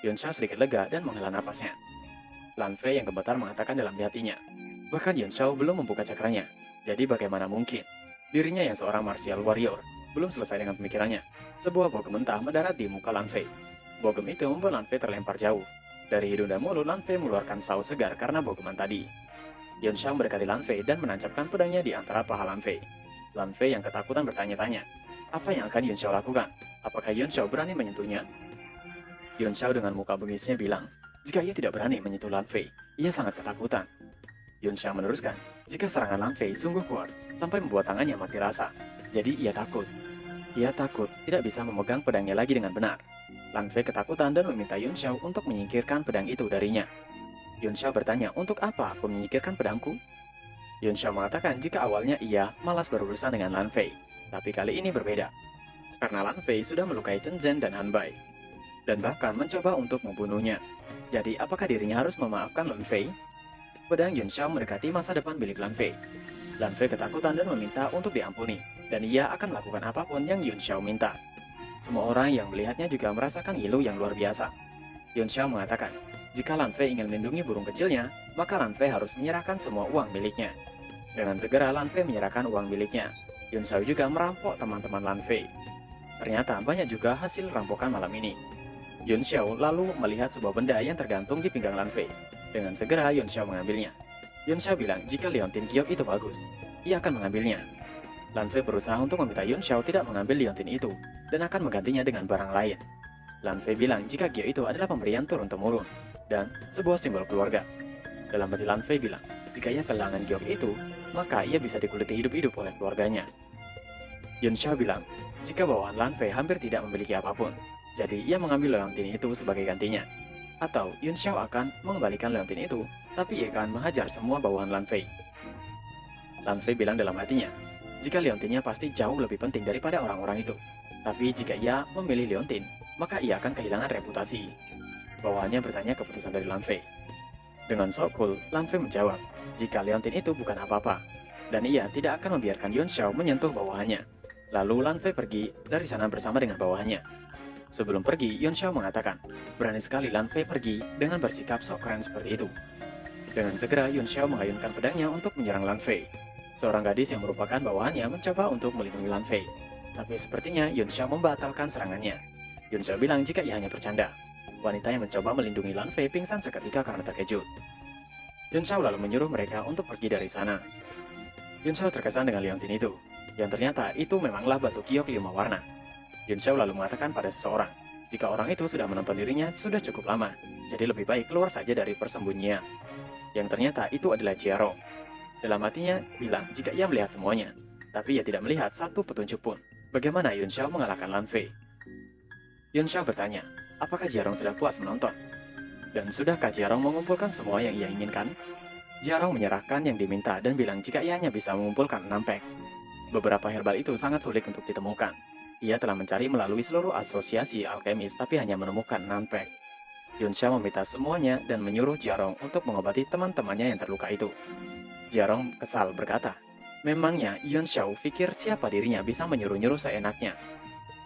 Speaker 1: Yun Xiao sedikit lega dan menghela napasnya. Lan Fei yang gemetar mengatakan dalam hatinya, bahkan Yun Xiao belum membuka cakranya. Jadi bagaimana mungkin? Dirinya yang seorang martial warrior belum selesai dengan pemikirannya. Sebuah bogem mentah mendarat di muka Lan Fei. Bogem itu membuat Lan Fei terlempar jauh. Dari hidung dan mulut, Lan Fei mengeluarkan saus segar karena bogeman tadi. Yun Xiao mendekati Lan Fei dan menancapkan pedangnya di antara paha Lan Fei. Lan Fei yang ketakutan bertanya-tanya, apa yang akan Yun Xiao lakukan? Apakah Yun Xiao berani menyentuhnya? Yun Xiao dengan muka bengisnya bilang, jika ia tidak berani menyentuh Lan Fei, ia sangat ketakutan. Yun Xiao meneruskan, jika serangan Lan Fei sungguh kuat, sampai membuat tangannya mati rasa. Jadi ia takut. Ia takut tidak bisa memegang pedangnya lagi dengan benar. Lan Fei ketakutan dan meminta Yun Xiao untuk menyingkirkan pedang itu darinya. Yun Xiao bertanya, untuk apa aku menyingkirkan pedangku? Yun Xiao mengatakan jika awalnya ia malas berurusan dengan Lan Fei, tapi kali ini berbeda. Karena Lan Fei sudah melukai Chen Zhen dan Han Bai, dan bahkan mencoba untuk membunuhnya. Jadi apakah dirinya harus memaafkan Lan Fei? Pedang Yun Xiao mendekati masa depan milik Lan Fei. Lan Fei ketakutan dan meminta untuk diampuni, dan ia akan melakukan apapun yang Yun Xiao minta. Semua orang yang melihatnya juga merasakan ngilu yang luar biasa. Yun Xiao mengatakan, jika Lan Fei ingin melindungi burung kecilnya, maka Lan Fei harus menyerahkan semua uang miliknya. Dengan segera Lan Fei menyerahkan uang miliknya. Yun Xiao juga merampok teman-teman Lan Fei. Ternyata banyak juga hasil rampokan malam ini. Yun Xiao lalu melihat sebuah benda yang tergantung di pinggang Lan Fei. Dengan segera Yun Xiao mengambilnya. Yun Xiao bilang jika Leontin Giok itu bagus, ia akan mengambilnya. Lan Fei berusaha untuk meminta Yun Xiao tidak mengambil Leontin itu dan akan menggantinya dengan barang lain. Lan Fei bilang jika giok itu adalah pemberian turun-temurun dan sebuah simbol keluarga. Dalam hati Lan Fei bilang, jika ia kehilangan giok itu, maka ia bisa dikuliti hidup-hidup oleh keluarganya. Yun Xiao bilang, jika bawahan Lan Fei hampir tidak memiliki apapun, jadi ia mengambil leontin itu sebagai gantinya. Atau Yun Xiao akan mengembalikan leontin itu, tapi ia akan menghajar semua bawahan Lan Fei. Lan Fei bilang dalam hatinya, jika leontinnya pasti jauh lebih penting daripada orang-orang itu. Tapi jika ia memilih leontin, maka ia akan kehilangan reputasi. Bawahannya bertanya keputusan dari Lan Fei. Dengan sok cool, Lan Fei menjawab, jika leontin itu bukan apa-apa, dan ia tidak akan membiarkan Yun Xiao menyentuh bawahannya. Lalu Lan Fei pergi dari sana bersama dengan bawahannya. Sebelum pergi, Yun Xiao mengatakan, berani sekali Lan Fei pergi dengan bersikap sok keren seperti itu. Dengan segera Yun Xiao mengayunkan pedangnya untuk menyerang Lan Fei. Seorang gadis yang merupakan bawahannya mencoba untuk melindungi Lan Fei. Tapi sepertinya Yun Xiao membatalkan serangannya. Yun Xiao bilang jika ia hanya bercanda. Wanita yang mencoba melindungi Lan Fei pingsan seketika karena terkejut. Yun Xiao lalu menyuruh mereka untuk pergi dari sana. Yun Xiao terkesan dengan liontin itu, yang ternyata itu memanglah batu giok 5 warna. Yun Xiao lalu mengatakan pada seseorang, jika orang itu sudah menonton dirinya sudah cukup lama, jadi lebih baik keluar saja dari persembunyian. Yang ternyata itu adalah Jiarong. Dalam hatinya bilang jika ia melihat semuanya, tapi ia tidak melihat satu petunjuk pun. Bagaimana Yun Xiao mengalahkan Lan Fei? Yun Xiao bertanya, apakah Jiarong sudah puas menonton? Dan sudahkah Jiarong mengumpulkan semua yang ia inginkan? Jiarong menyerahkan yang diminta dan bilang jika ia hanya bisa mengumpulkan 6 pek. Beberapa herbal itu sangat sulit untuk ditemukan. Ia telah mencari melalui seluruh asosiasi alkemis tapi hanya menemukan 6 pek. Yun Xiao meminta semuanya dan menyuruh Jiarong untuk mengobati teman-temannya yang terluka itu. Jiarong kesal berkata, memangnya Yun Xiao pikir siapa dirinya bisa menyuruh-nyuruh seenaknya.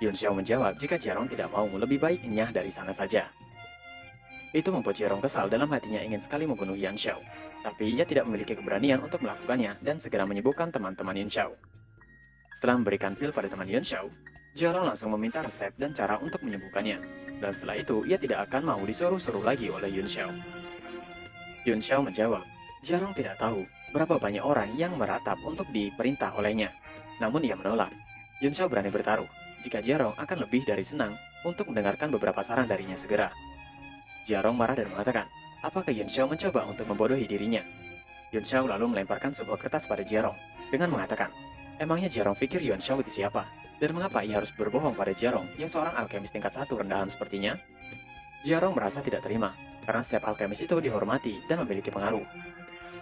Speaker 1: Yun Xiao menjawab jika Jiarong tidak mau, lebih baik nyah dari sana saja. Itu membuat Jiarong kesal, dalam hatinya ingin sekali membunuh Yan Xiao. Tapi ia tidak memiliki keberanian untuk melakukannya dan segera menyibukkan teman-teman Yun Xiao. Setelah memberikan pil pada teman Yun Xiao, Jiarong langsung meminta resep dan cara untuk menyembuhkannya. Dan setelah itu, ia tidak akan mau disuruh-suruh lagi oleh Yun Xiao. Yun Xiao menjawab, Jiarong tidak tahu berapa banyak orang yang meratap untuk diperintah olehnya. Namun ia menolak. Yun Xiao berani bertaruh jika Jiarong akan lebih dari senang untuk mendengarkan beberapa saran darinya segera. Jiarong marah dan mengatakan, apakah Yun Xiao mencoba untuk membodohi dirinya? Yun Xiao lalu melemparkan sebuah kertas pada Jiarong dengan mengatakan, emangnya Jiarong pikir Yun Xiao itu siapa? Dan mengapa ia harus berbohong pada Jiarong yang seorang alkemis tingkat 1 rendahan sepertinya? Jiarong merasa tidak terima, karena setiap alkemis itu dihormati dan memiliki pengaruh.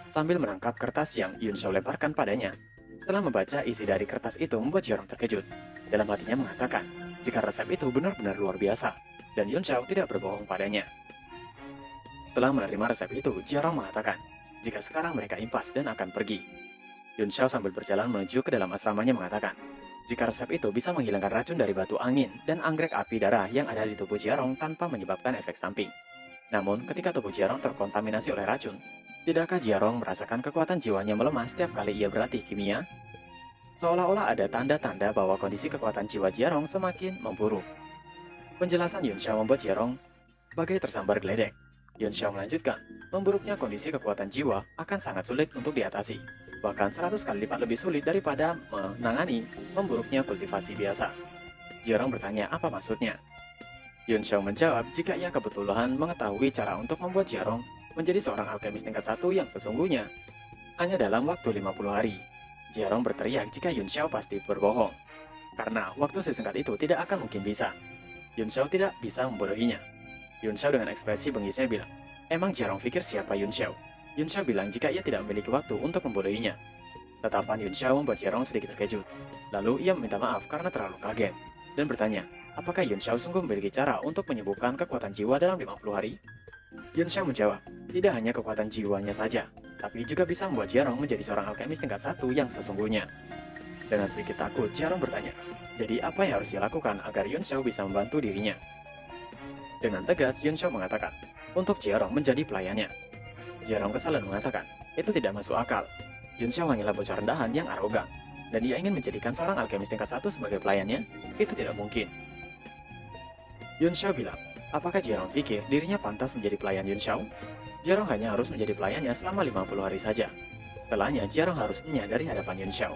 Speaker 1: Sambil menangkap kertas yang Yun Xiao lemparkan padanya, setelah membaca isi dari kertas itu membuat Jiarong terkejut. Dalam hatinya mengatakan, jika resep itu benar-benar luar biasa, dan Yun Xiao tidak berbohong padanya. Setelah menerima resep itu, Jiarong mengatakan, jika sekarang mereka impas dan akan pergi. Yun Xiao sambil berjalan menuju ke dalam asramanya mengatakan, jika resep itu bisa menghilangkan racun dari batu angin dan anggrek api darah yang ada di tubuh Jiarong tanpa menyebabkan efek samping. Namun, ketika tubuh Jiarong terkontaminasi oleh racun, tidakkah Jiarong merasakan kekuatan jiwanya melemah setiap kali ia berlatih kimia? Seolah-olah ada tanda-tanda bahwa kondisi kekuatan jiwa Jiarong semakin memburuk. Penjelasan Yun Xiao membuat Jiarong bagai tersambar geledek. Yun Xiao melanjutkan, memburuknya kondisi kekuatan jiwa akan sangat sulit untuk diatasi. Bahkan 100 kali lipat lebih sulit daripada menangani memburuknya kultivasi biasa. Jiarong bertanya apa maksudnya. Yun Xiao menjawab jika ia kebetulan mengetahui cara untuk membuat Jiarong menjadi seorang alkemis tingkat 1 yang sesungguhnya hanya dalam waktu 50 hari. Jiarong berteriak jika Yun Xiao pasti berbohong, karena waktu sesingkat itu tidak akan mungkin bisa. Yun Xiao tidak bisa membodohinya. Yun Xiao dengan ekspresi bengisnya bilang, emang Jiarong pikir siapa Yun Xiao? Yun Xiao bilang jika ia tidak memiliki waktu untuk membodohinya. Tatapan Yun Xiao membuat Jiarong sedikit terkejut. Lalu ia meminta maaf karena terlalu kaget, dan bertanya, apakah Yun Xiao sungguh memiliki cara untuk menyembuhkan kekuatan jiwa dalam 50 hari? Yun Xiao menjawab, tidak hanya kekuatan jiwanya saja, tapi juga bisa membuat Jiarong menjadi seorang alkemis tingkat 1 yang sesungguhnya. Dengan sedikit takut, Jiarong bertanya, jadi apa yang harus dia lakukan agar Yun Xiao bisa membantu dirinya? Dengan tegas, Yun Xiao mengatakan, untuk Jiarong menjadi pelayannya. Jiarong kesal dan mengatakan, itu tidak masuk akal. Yun Xiao hanyalah bocah rendahan yang arogan, dan dia ingin menjadikan seorang alkemis tingkat 1 sebagai pelayannya? Itu tidak mungkin. Yun Xiao bilang, apakah Jiarong pikir dirinya pantas menjadi pelayan Yun Xiao? Jiarong hanya harus menjadi pelayannya selama 50 hari saja. Setelahnya, Jiarong harus nyah dari hadapan Yun Xiao.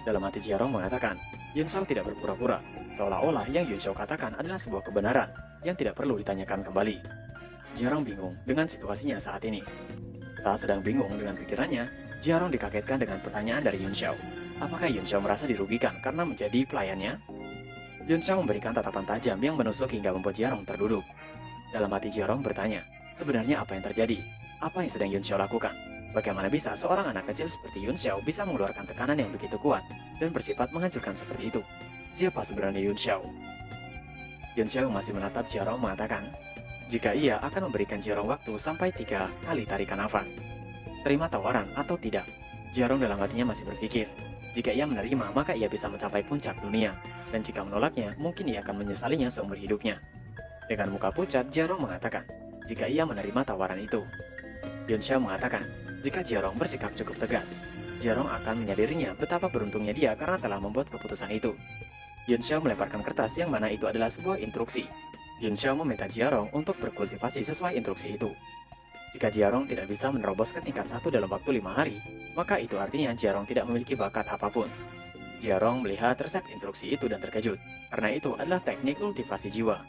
Speaker 1: Dalam hati Jiarong mengatakan, Yun Xiao tidak berpura-pura, seolah-olah yang Yun Xiao katakan adalah sebuah kebenaran yang tidak perlu ditanyakan kembali. Jiarong bingung dengan situasinya saat ini. Saat sedang bingung dengan pikirannya, Jiarong dikagetkan dengan pertanyaan dari Yun Xiao. Apakah Yun Xiao merasa dirugikan karena menjadi pelayannya? Yun Xiao memberikan tatapan tajam yang menusuk hingga membuat Jiarong terduduk. Dalam hati Jiarong bertanya, sebenarnya apa yang terjadi? Apa yang sedang Yun Xiao lakukan? Bagaimana bisa seorang anak kecil seperti Yun Xiao bisa mengeluarkan tekanan yang begitu kuat dan bersifat menghancurkan seperti itu? Siapa sebenarnya Yun Xiao? Yun Xiao masih menatap Jiarong mengatakan, jika ia akan memberikan Jiarong waktu sampai 3 kali tarikan nafas. Terima tawaran atau tidak? Jiarong dalam hatinya masih berpikir, jika ia menerima maka ia bisa mencapai puncak dunia, dan jika menolaknya mungkin ia akan menyesalinya seumur hidupnya. Dengan muka pucat, Jiarong mengatakan, jika ia menerima tawaran itu. Yun Xiao mengatakan, jika Jiarong bersikap cukup tegas. Jiarong akan menyadarinya betapa beruntungnya dia karena telah membuat keputusan itu. Yun Xiao melemparkan kertas yang mana itu adalah sebuah instruksi. Yun Xiao meminta Jiarong untuk berkultivasi sesuai instruksi itu. Jika Jiarong tidak bisa menerobos ke tingkat 1 dalam waktu 5 hari, maka itu artinya Jiarong tidak memiliki bakat apapun. Jiarong melihat resep instruksi itu dan terkejut, karena itu adalah teknik kultivasi jiwa.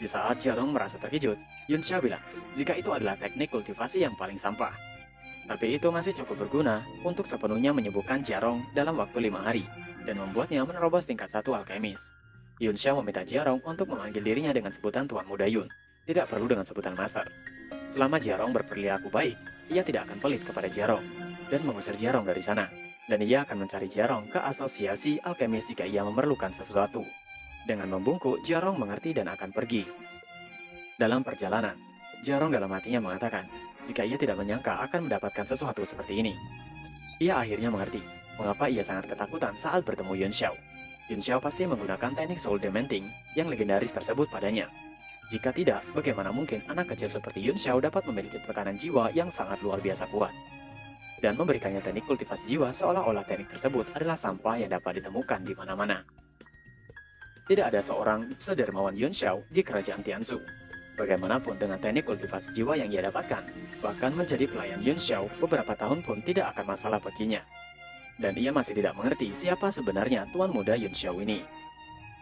Speaker 1: Di saat Jiarong merasa terkejut, Yun Xiao bilang, jika itu adalah teknik kultivasi yang paling sampah. Tapi itu masih cukup berguna untuk sepenuhnya menyembuhkan Jiarong dalam waktu 5 hari, dan membuatnya menerobos tingkat 1 alkemis. Yun Xiao meminta Jiarong untuk memanggil dirinya dengan sebutan Tuan Muda Yun, tidak perlu dengan sebutan Master. Selama Jiarong berperilaku baik, ia tidak akan pelit kepada Jiarong, dan mengusir Jiarong dari sana. Dan ia akan mencari Jiarong ke asosiasi alkemis jika ia memerlukan sesuatu. Dengan membungkuk, Jiarong mengerti dan akan pergi. Dalam perjalanan, Jiarong dalam hatinya mengatakan, jika ia tidak menyangka akan mendapatkan sesuatu seperti ini. Ia akhirnya mengerti, mengapa ia sangat ketakutan saat bertemu Yun Xiao. Yun Xiao pasti menggunakan teknik soul dementing yang legendaris tersebut padanya. Jika tidak, bagaimana mungkin anak kecil seperti Yun Xiao dapat memiliki tekanan jiwa yang sangat luar biasa kuat? Dan memberikannya teknik kultivasi jiwa seolah-olah teknik tersebut adalah sampah yang dapat ditemukan di mana-mana. Tidak ada seorang sedermawan Yun Xiao di kerajaan Tianzhu. Bagaimanapun dengan teknik kultivasi jiwa yang ia dapatkan, bahkan menjadi pelayan Yun Xiao beberapa tahun pun tidak akan masalah baginya. Dan ia masih tidak mengerti siapa sebenarnya Tuan Muda Yun Xiao ini.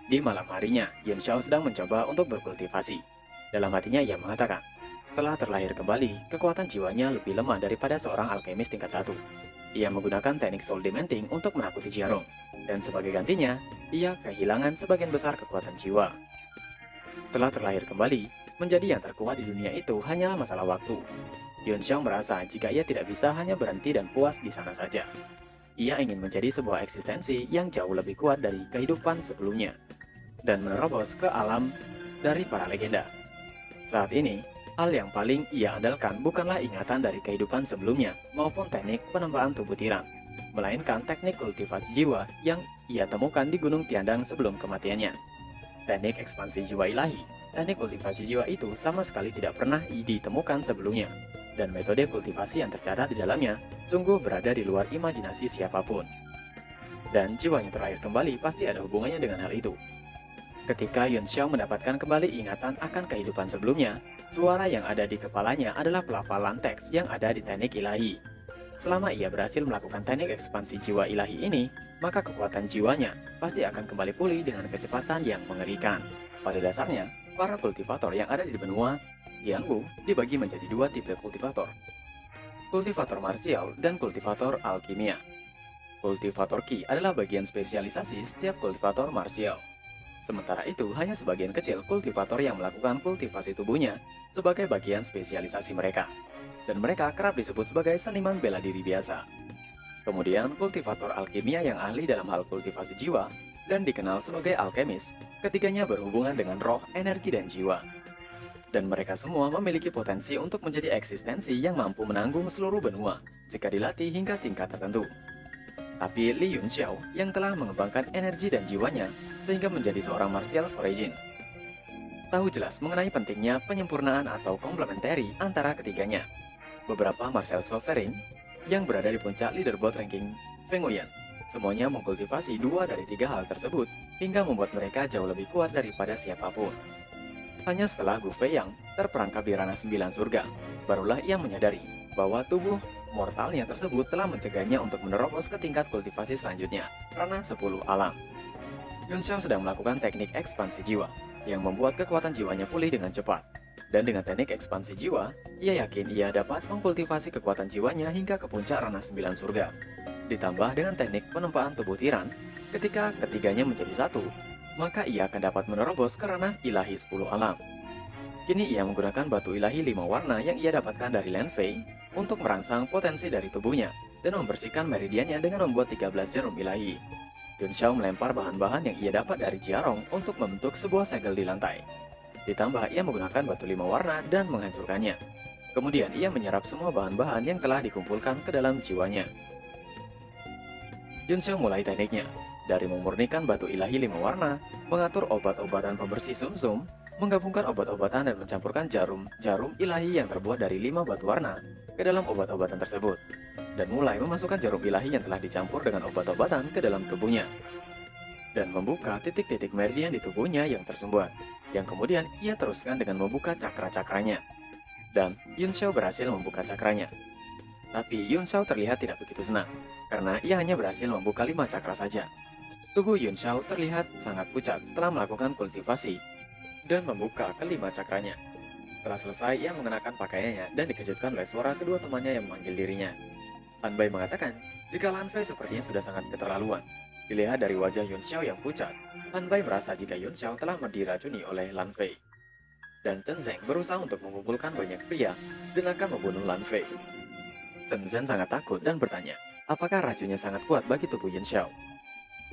Speaker 1: Di malam harinya, Yun Xiao sedang mencoba untuk berkultivasi. Dalam hatinya ia mengatakan, setelah terlahir kembali, kekuatan jiwanya lebih lemah daripada seorang alkemis tingkat 1. Ia menggunakan teknik soul dementing untuk menakuti Jiarong, dan sebagai gantinya, ia kehilangan sebagian besar kekuatan jiwa. Setelah terlahir kembali, menjadi yang terkuat di dunia itu hanyalah masalah waktu. Yun Xiao merasa jika ia tidak bisa hanya berhenti dan puas di sana saja. Ia ingin menjadi sebuah eksistensi yang jauh lebih kuat dari kehidupan sebelumnya, dan menerobos ke alam dari para legenda. Saat ini, hal yang paling ia andalkan bukanlah ingatan dari kehidupan sebelumnya maupun teknik penempaan tubuh tiram, melainkan teknik kultivasi jiwa yang ia temukan di Gunung Tiandang sebelum kematiannya. Teknik ekspansi jiwa ilahi, teknik kultivasi jiwa itu sama sekali tidak pernah ditemukan sebelumnya, dan metode kultivasi yang tercatat di dalamnya sungguh berada di luar imajinasi siapapun. Dan jiwanya terlahir kembali pasti ada hubungannya dengan hal itu. Ketika Yun Xiao mendapatkan kembali ingatan akan kehidupan sebelumnya, suara yang ada di kepalanya adalah pelafalan teks yang ada di teknik ilahi. Selama ia berhasil melakukan teknik ekspansi jiwa ilahi ini, maka kekuatan jiwanya pasti akan kembali pulih dengan kecepatan yang mengerikan. Pada dasarnya, para kultivator yang ada di benua Jiangwu dibagi menjadi dua tipe kultivator. Kultivator marsial dan kultivator alkimia. Kultivator Qi adalah bagian spesialisasi setiap kultivator marsial. Sementara itu, hanya sebagian kecil kultivator yang melakukan kultivasi tubuhnya sebagai bagian spesialisasi mereka. Dan mereka kerap disebut sebagai seniman bela diri biasa. Kemudian, kultivator alkimia yang ahli dalam hal kultivasi jiwa dan dikenal sebagai alkemis, ketiganya berhubungan dengan roh, energi, dan jiwa. Dan mereka semua memiliki potensi untuk menjadi eksistensi yang mampu menanggung seluruh benua jika dilatih hingga tingkat tertentu. Tapi Li Yun Xiao yang telah mengembangkan energi dan jiwanya sehingga menjadi seorang martial origin, tahu jelas mengenai pentingnya penyempurnaan atau komplementari antara ketiganya. Beberapa martial sovereign yang berada di puncak leaderboard ranking Feng Huiyan semuanya mengkultivasi 2 dari 3 hal tersebut hingga membuat mereka jauh lebih kuat daripada siapapun. Hanya setelah Gu Feiyang terperangkap di ranah 9 surga, barulah ia menyadari bahwa tubuh mortalnya tersebut telah mencegahnya untuk menerobos ke tingkat kultivasi selanjutnya, ranah 10 alam. Yun Xiao sedang melakukan teknik ekspansi jiwa, yang membuat kekuatan jiwanya pulih dengan cepat. Dan dengan teknik ekspansi jiwa, ia yakin ia dapat mengkultivasi kekuatan jiwanya hingga ke puncak ranah 9 surga. Ditambah dengan teknik penempaan tubuh tiran, ketika ketiganya menjadi satu, maka ia akan dapat menerobos ke ranah ilahi 10 alam. Kini ia menggunakan batu ilahi 5 warna yang ia dapatkan dari Lan Fei untuk merangsang potensi dari tubuhnya dan membersihkan meridiannya dengan membuat 13 jarum ilahi. Yun Xiao melempar bahan-bahan yang ia dapat dari Jiarong untuk membentuk sebuah segel di lantai. Ditambah ia menggunakan batu 5 warna dan menghancurkannya. Kemudian ia menyerap semua bahan-bahan yang telah dikumpulkan ke dalam jiwanya. Yun Xiao mulai tekniknya dari memurnikan batu ilahi 5 warna, mengatur obat-obatan pembersih sumsum, menggabungkan obat-obatan dan mencampurkan jarum ilahi yang terbuat dari 5 batu warna ke dalam obat-obatan tersebut, dan mulai memasukkan jarum ilahi yang telah dicampur dengan obat-obatan ke dalam tubuhnya, dan membuka titik-titik meridian di tubuhnya yang tersumbat, yang kemudian ia teruskan dengan membuka cakra-cakranya. Dan Yun Xiao berhasil membuka cakranya. Tapi Yun Xiao terlihat tidak begitu senang, karena ia hanya berhasil membuka 5 cakra saja. Tubuh Yun Xiao terlihat sangat pucat setelah melakukan kultivasi dan membuka kelima cakranya. Setelah selesai, ia mengenakan pakaiannya dan dikejutkan oleh suara kedua temannya yang memanggil dirinya. Han Bai mengatakan, jika Lan Fei sepertinya sudah sangat keterlaluan. Dilihat dari wajah Yun Xiao yang pucat, Han Bai merasa jika Yun Xiao telah diracuni oleh Lan Fei. Dan Chen Zeng berusaha untuk mengumpulkan banyak pria dan akan membunuh Lan Fei. Chen Zeng sangat takut dan bertanya, apakah racunnya sangat kuat bagi tubuh Yun Xiao?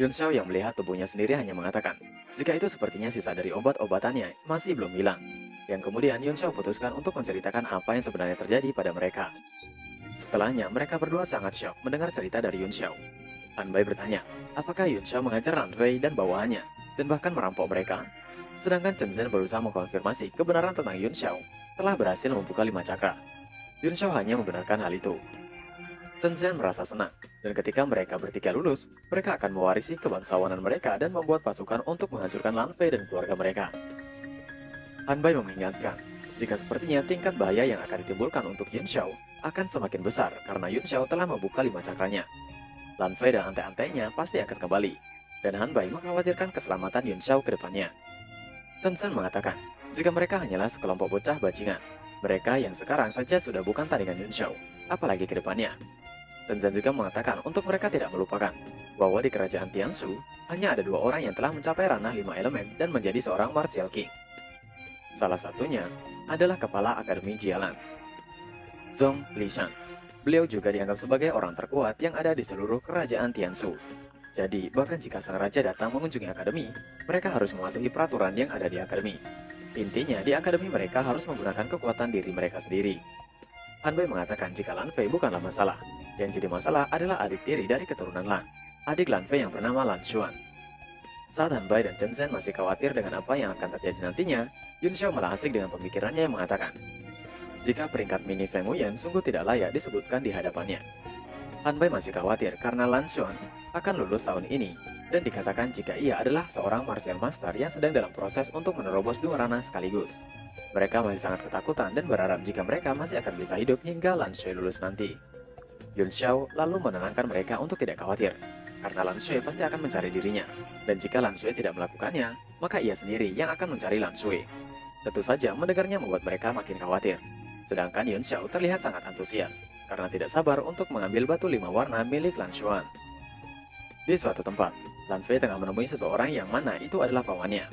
Speaker 1: Yun Xiao yang melihat tubuhnya sendiri hanya mengatakan, jika itu sepertinya sisa dari obat-obatannya masih belum hilang. Yang kemudian Yun Xiao putuskan untuk menceritakan apa yang sebenarnya terjadi pada mereka. Setelahnya, mereka berdua sangat syok mendengar cerita dari Yun Xiao. Han Bai bertanya, apakah Yun Xiao mengajar Lan Fei dan bawahannya, dan bahkan merampok mereka? Sedangkan Chen Zhen berusaha mengkonfirmasi kebenaran tentang Yun Xiao telah berhasil membuka 5 cakra. Yun Xiao hanya membenarkan hal itu. Chen Zhen merasa senang, dan ketika mereka bertiga lulus, mereka akan mewarisi kebangsawanan mereka dan membuat pasukan untuk menghancurkan Lan Fei dan keluarga mereka. Han Bai mengingatkan, jika sepertinya tingkat bahaya yang akan ditimbulkan untuk Yun Xiao akan semakin besar karena Yun Xiao telah membuka 5 cakranya. Lan Fei dan ante-antenya pasti akan kembali, dan Han Bai mengkhawatirkan keselamatan Yun Xiao ke depannya. Chen Zhen mengatakan, jika mereka hanyalah sekelompok bocah bajingan, mereka yang sekarang saja sudah bukan tandingan Yun Xiao, apalagi ke depannya. Chen Zhen juga mengatakan untuk mereka tidak melupakan bahwa di kerajaan Tianshu hanya ada 2 orang yang telah mencapai ranah 5 elemen dan menjadi seorang martial king. Salah satunya adalah kepala Akademi Jialan, Zhong Lishan. Beliau juga dianggap sebagai orang terkuat yang ada di seluruh kerajaan Tianshu. Jadi, bahkan jika sang raja datang mengunjungi akademi, mereka harus mematuhi peraturan yang ada di akademi. Intinya, di akademi mereka harus menggunakan kekuatan diri mereka sendiri. Han Bai mengatakan jika Lan Fei bukanlah masalah. Yang jadi masalah adalah adik tiri dari keturunan Lan, adik Lan Fei yang bernama Lan Xuan. Saat Han Bai dan Chen Zhen masih khawatir dengan apa yang akan terjadi nantinya, Yun Xiao malah asik dengan pemikirannya yang mengatakan, jika peringkat mini Feng Wuyan sungguh tidak layak disebutkan di hadapannya. Han Bai masih khawatir karena Lan Xuan akan lulus tahun ini, dan dikatakan jika ia adalah seorang martial master yang sedang dalam proses untuk menerobos 2 ranah sekaligus. Mereka masih sangat ketakutan dan berharap jika mereka masih akan bisa hidup hingga Lan Shui lulus nanti. Yun Xiao lalu menenangkan mereka untuk tidak khawatir, karena Lan Shui pasti akan mencari dirinya, dan jika Lan Shui tidak melakukannya, maka ia sendiri yang akan mencari Lan Shui. Tentu saja mendengarnya membuat mereka makin khawatir. Sedangkan Yun Xiao terlihat sangat antusias, karena tidak sabar untuk mengambil batu 5 warna milik Lan Xuan. Di suatu tempat, Lan Fei tengah menemui seseorang yang mana itu adalah pamannya.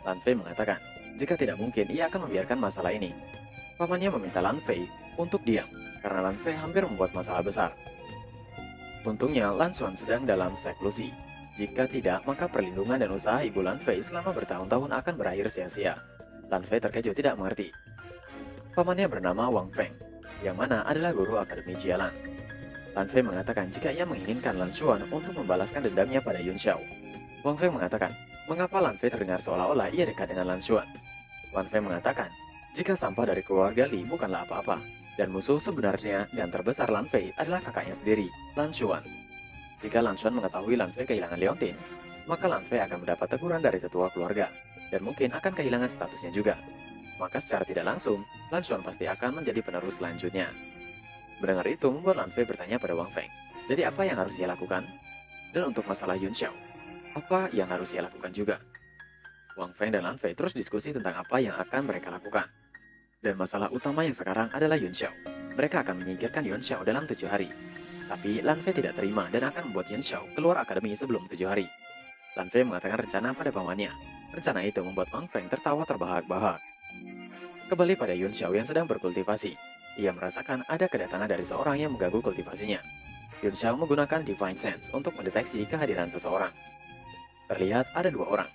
Speaker 1: Lan Fei mengatakan, jika tidak mungkin ia akan membiarkan masalah ini. Pamannya meminta Lan Fei untuk diam, karena Lan Fei hampir membuat masalah besar. Untungnya Lan Xuan sedang dalam seklusi. Jika tidak, maka perlindungan dan usaha ibu Lan Fei selama bertahun-tahun akan berakhir sia-sia. Lan Fei terkejut tidak mengerti. Pamannya bernama Wang Feng, yang mana adalah guru Akademi Jialan. Lan Fei mengatakan jika ia menginginkan Lan Xuan untuk membalaskan dendamnya pada Yun Xiao. Wang Feng mengatakan, mengapa Lan Fei terdengar seolah-olah ia dekat dengan Lan Xuan? Wan Fei mengatakan, jika sampah dari keluarga Li bukanlah apa-apa, dan musuh sebenarnya yang terbesar Lan Fei adalah kakaknya sendiri, Lan Xuan. Jika Lan Xuan mengetahui Lan Fei kehilangan Leontin, maka Lan Fei akan mendapat teguran dari tetua keluarga, dan mungkin akan kehilangan statusnya juga. Maka secara tidak langsung, Lan Xuan pasti akan menjadi penerus selanjutnya. Mendengar itu membuat Lan Fei bertanya pada Wang Feng, jadi apa yang harus ia lakukan? Dan untuk masalah Yun Xiao, apa yang harus ia lakukan juga? Wang Feng dan Lan Fei terus diskusi tentang apa yang akan mereka lakukan. Dan masalah utama yang sekarang adalah Yun Xiao. Mereka akan menyingkirkan Yun Xiao dalam 7 hari. Tapi Lan Fei tidak terima dan akan membuat Yun Xiao keluar akademi sebelum 7 hari. Lan Fei mengatakan rencana pada pamannya. Rencana itu membuat Wang Feng tertawa terbahak-bahak. Kembali pada Yun Xiao yang sedang berkultivasi. Ia merasakan ada kedatangan dari seorang yang mengganggu kultivasinya. Yun Xiao menggunakan Divine Sense untuk mendeteksi kehadiran seseorang. Terlihat ada 2 orang.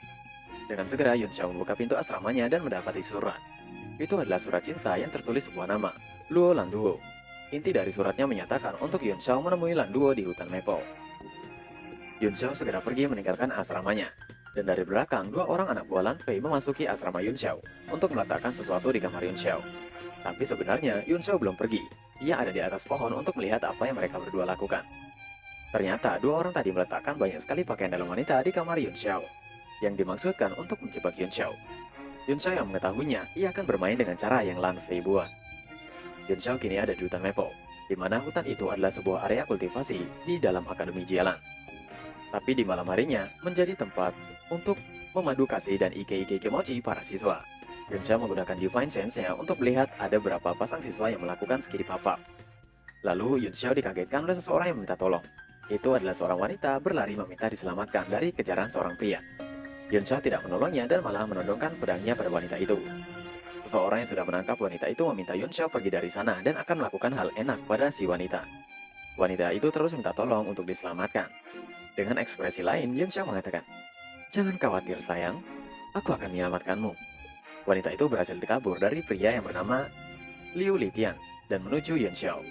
Speaker 1: Dengan segera Yun Xiao membuka pintu asramanya dan mendapati surat. Itu adalah surat cinta yang tertulis sebuah nama, Luo Lan Duo. Inti dari suratnya menyatakan untuk Yun Xiao menemui Lan Duo di hutan Maple. Yun Xiao segera pergi meninggalkan asramanya. Dan dari belakang, dua orang anak buah Lan Fei memasuki asrama Yun Xiao untuk meletakkan sesuatu di kamar Yun Xiao. Tapi sebenarnya Yun Xiao belum pergi. Ia ada di atas pohon untuk melihat apa yang mereka berdua lakukan. Ternyata dua orang tadi meletakkan banyak sekali pakaian dalam wanita di kamar Yun Xiao, yang dimaksudkan untuk menjebak Yun Xiao. Yun Xiao yang mengetahuinya, ia akan bermain dengan cara yang Lan Fei buat. Yun Xiao kini ada di hutan Maple, di mana hutan itu adalah sebuah area kultivasi di dalam Akademi Jialan. Tapi di malam harinya menjadi tempat untuk memadu kasih dan ike-ike kemochi para siswa. Yun Xiao menggunakan Divine Sense-nya untuk melihat ada berapa pasang siswa yang melakukan skip pop-up. Lalu Yun Xiao dikagetkan oleh seseorang yang meminta tolong. Itu adalah seorang wanita berlari meminta diselamatkan dari kejaran seorang pria. Yun Xiao tidak menolongnya dan malah menodongkan pedangnya pada wanita itu. Seseorang yang sudah menangkap wanita itu meminta Yun Xiao pergi dari sana dan akan melakukan hal enak pada si wanita. Wanita itu terus minta tolong untuk diselamatkan. Dengan ekspresi lain, Yun Xiao mengatakan, "Jangan khawatir sayang, aku akan menyelamatkanmu." Wanita itu berhasil kabur dari pria yang bernama Liu Litian dan menuju Yun Xiao.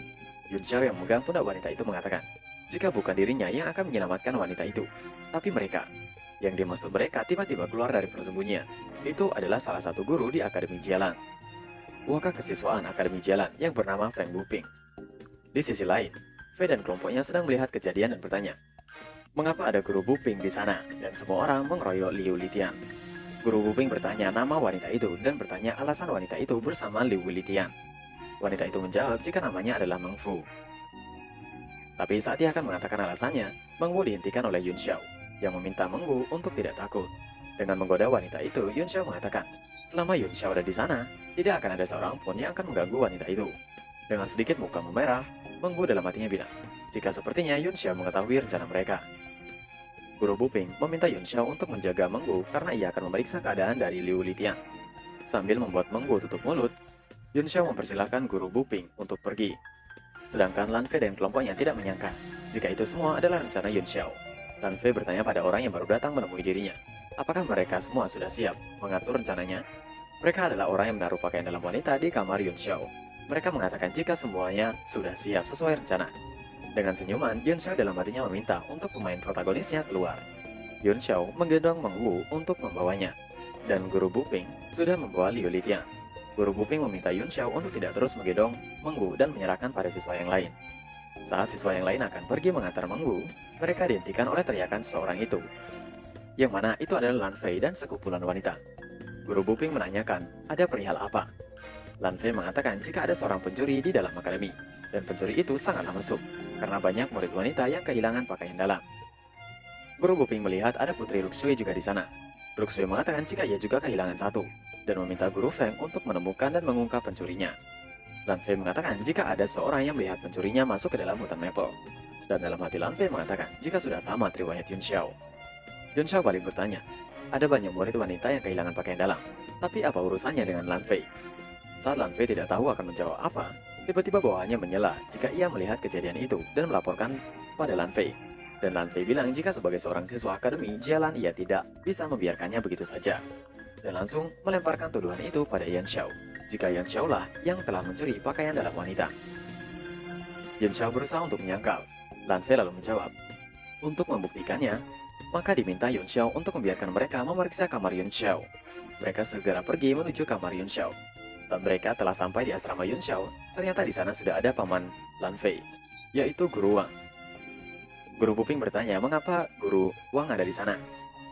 Speaker 1: Yun Xiao yang memegang pundak wanita itu mengatakan, jika bukan dirinya yang akan menyelamatkan wanita itu, tapi mereka. Yang dimaksud mereka tiba-tiba keluar dari persembunyian. Itu adalah salah satu guru di Akademi Jialan. Waka kesiswaan Akademi Jialan yang bernama Feng Wuping. Di sisi lain, Fei dan kelompoknya sedang melihat kejadian dan bertanya, mengapa ada guru Wuping di sana? Dan semua orang mengeroyok Liu Litian. Guru Wuping bertanya nama wanita itu dan bertanya alasan wanita itu bersama Liu Litian. Wanita itu menjawab jika namanya adalah Meng Fu. Tapi saat dia akan mengatakan alasannya, Meng Wu dihentikan oleh Yun Xiao, yang meminta Meng Wu untuk tidak takut. Dengan menggoda wanita itu, Yun Xiao mengatakan, selama Yun Xiao ada di sana, tidak akan ada seorang pun yang akan mengganggu wanita itu. Dengan sedikit muka memerah, Meng Wu dalam hatinya bilang, jika sepertinya Yun Xiao mengetahui rencana mereka. Guru Wuping meminta Yun Xiao untuk menjaga Meng Wu karena ia akan memeriksa keadaan dari Liu Litian. Sambil membuat Meng Wu tutup mulut, Yun Xiao mempersilahkan Guru Wuping untuk pergi. Sedangkan Lan Fei dan kelompoknya tidak menyangka jika itu semua adalah rencana Yun Xiao. Lan Fei bertanya pada orang yang baru datang menemui dirinya, apakah mereka semua sudah siap mengatur rencananya? Mereka adalah orang yang menaruh pakaian dalam wanita di kamar Yun Xiao. Mereka mengatakan jika semuanya sudah siap sesuai rencana. Dengan senyuman, Yun Xiao dalam hatinya meminta untuk pemain protagonisnya keluar. Yun Xiao menggendong Meng Wu untuk membawanya, dan Guru Wuping sudah membawa Liu Litian. Guru Wuping meminta Yun Xiao untuk tidak terus menggendong Meng Wu dan menyerahkan pada siswa yang lain. Saat siswa yang lain akan pergi mengantar Meng Wu, mereka dihentikan oleh teriakan seseorang itu. Yang mana itu adalah Lan Fei dan sekumpulan wanita. Guru Wuping menanyakan, ada perihal apa? Lan Fei mengatakan jika ada seorang pencuri di dalam akademi, dan pencuri itu sangatlah mesum, karena banyak murid wanita yang kehilangan pakaian dalam. Guru Wuping melihat ada Putri Luxui juga di sana. Luxui mengatakan jika ia juga kehilangan satu, dan meminta Guru Feng untuk menemukan dan mengungkap pencurinya. Lan Fei mengatakan jika ada seorang yang melihat pencurinya masuk ke dalam hutan Maple. Dan dalam hati Lan Fei mengatakan jika sudah tamat riwayat Yun Xiao. Yun Xiao balik bertanya, ada banyak murid wanita yang kehilangan pakaian dalam, tapi apa urusannya dengan Lan Fei? Saat Lan Fei tidak tahu akan menjawab apa, tiba-tiba bawahannya menyela jika ia melihat kejadian itu dan melaporkan pada Lan Fei. Dan Lan Fei bilang jika sebagai seorang siswa akademi Jialan ia tidak bisa membiarkannya begitu saja. Dan langsung melemparkan tuduhan itu pada Yan Xiao, jika Yan Xiao lah yang telah mencuri pakaian dalam wanita. Yan Xiao berusaha untuk menyangkal. Lan Fei lalu menjawab, untuk membuktikannya, maka diminta Yun Xiao untuk membiarkan mereka memeriksa kamar Yun Xiao. Mereka segera pergi menuju kamar Yun Xiao. Saat mereka telah sampai di asrama Yun Xiao, ternyata di sana sudah ada paman Lan Fei, yaitu Guru Wang. Guru Wuping bertanya mengapa Guru Wang ada di sana.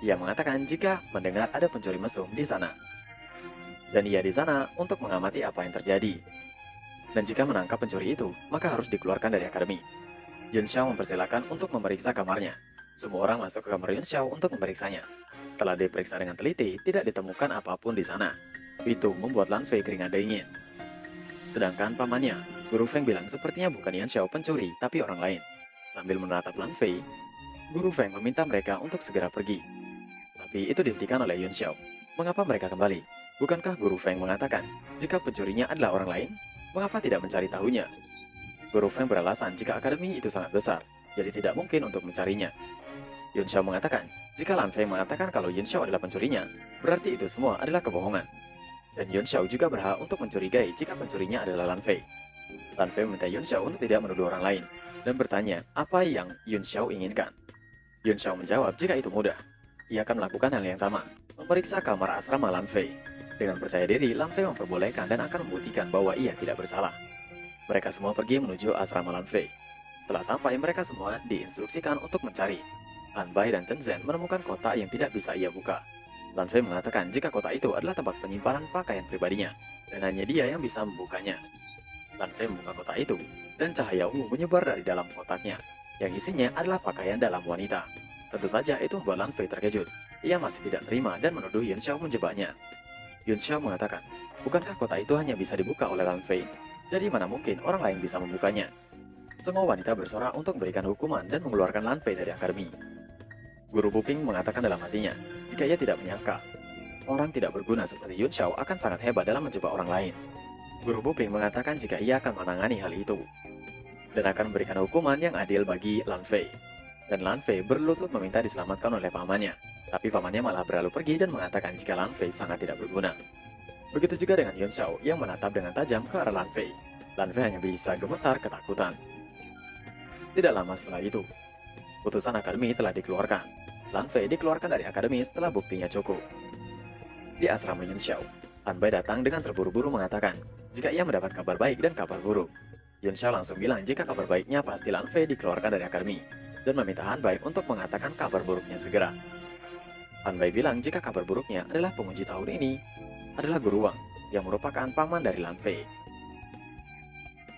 Speaker 1: Ia mengatakan jika mendengar ada pencuri mesum di sana. Dan ia di sana untuk mengamati apa yang terjadi. Dan jika menangkap pencuri itu, maka harus dikeluarkan dari akademi. Yun Xiao mempersilahkan untuk memeriksa kamarnya. Semua orang masuk ke kamar Yun Xiao untuk memeriksanya. Setelah diperiksa dengan teliti, tidak ditemukan apapun di sana. Itu membuat Lan Fei keringat dingin. Sedangkan pamannya, Guru Feng bilang sepertinya bukan Yan Xiao pencuri, tapi orang lain. Sambil menatap Lan Fei, Guru Feng meminta mereka untuk segera pergi. Tapi itu dihentikan oleh Yun Xiao. Mengapa mereka kembali? Bukankah Guru Feng mengatakan, jika pencurinya adalah orang lain, mengapa tidak mencari tahunya? Guru Feng beralasan jika akademi itu sangat besar, jadi tidak mungkin untuk mencarinya. Yun Xiao mengatakan, jika Lan Fei mengatakan kalau Yun Xiao adalah pencurinya, berarti itu semua adalah kebohongan. Dan Yun Xiao juga berhak untuk mencurigai jika pencurinya adalah Lan Fei. Lan Fei meminta Yun Xiao untuk tidak menuduh orang lain, dan bertanya apa yang Yun Xiao inginkan. Yun Xiao menjawab jika itu mudah. ia akan melakukan hal yang sama, memeriksa kamar asrama Lan Fei. Dengan percaya diri, Lan Fei memperbolehkan dan akan membuktikan bahwa ia tidak bersalah. Mereka semua pergi menuju asrama Lan Fei. Setelah sampai, mereka semua diinstruksikan untuk mencari. Han Bai dan Chen Zhen menemukan kotak yang tidak bisa ia buka. Lan Fei mengatakan jika kotak itu adalah tempat penyimpanan pakaian pribadinya, dan hanya dia yang bisa membukanya. Lan Fei membuka kotak itu, dan cahaya ungu menyebar dari dalam kotaknya, yang isinya adalah pakaian dalam wanita. Tentu saja itu membuat Lan Fei terkejut. Ia masih tidak terima dan menuduh Yun Xiao menjebaknya. Yun Xiao mengatakan, bukankah kotak itu hanya bisa dibuka oleh Lan Fei? Jadi mana mungkin orang lain bisa membukanya? Semua wanita bersorak untuk memberikan hukuman dan mengeluarkan Lan Fei dari akademi. Guru Buping mengatakan dalam hatinya, jika ia tidak menyangka, orang tidak berguna seperti Yun Xiao akan sangat hebat dalam menjebak orang lain. Guru Buping mengatakan jika ia akan menangani hal itu, dan akan memberikan hukuman yang adil bagi Lan Fei. Dan Lan Fei berlutut meminta diselamatkan oleh pamannya, tapi pamannya malah berlalu pergi dan mengatakan jika Lan Fei sangat tidak berguna. Begitu juga dengan Yun Xiao yang menatap dengan tajam ke arah Lan Fei. Lan Fei hanya bisa gemetar ketakutan. Tidak lama setelah itu, putusan akademi telah dikeluarkan. Lan Fei dikeluarkan dari akademi setelah buktinya cukup. Di asrama Yun Xiao, Han Bai datang dengan terburu-buru mengatakan jika ia mendapat kabar baik dan kabar buruk. Yun Xiao langsung bilang jika kabar baiknya pasti Lan Fei dikeluarkan dari akademi, dan meminta Han Bai untuk mengatakan kabar buruknya segera. Han Bai bilang jika kabar buruknya adalah penguji tahun ini adalah Guru Wang, yang merupakan paman dari Lan Fei.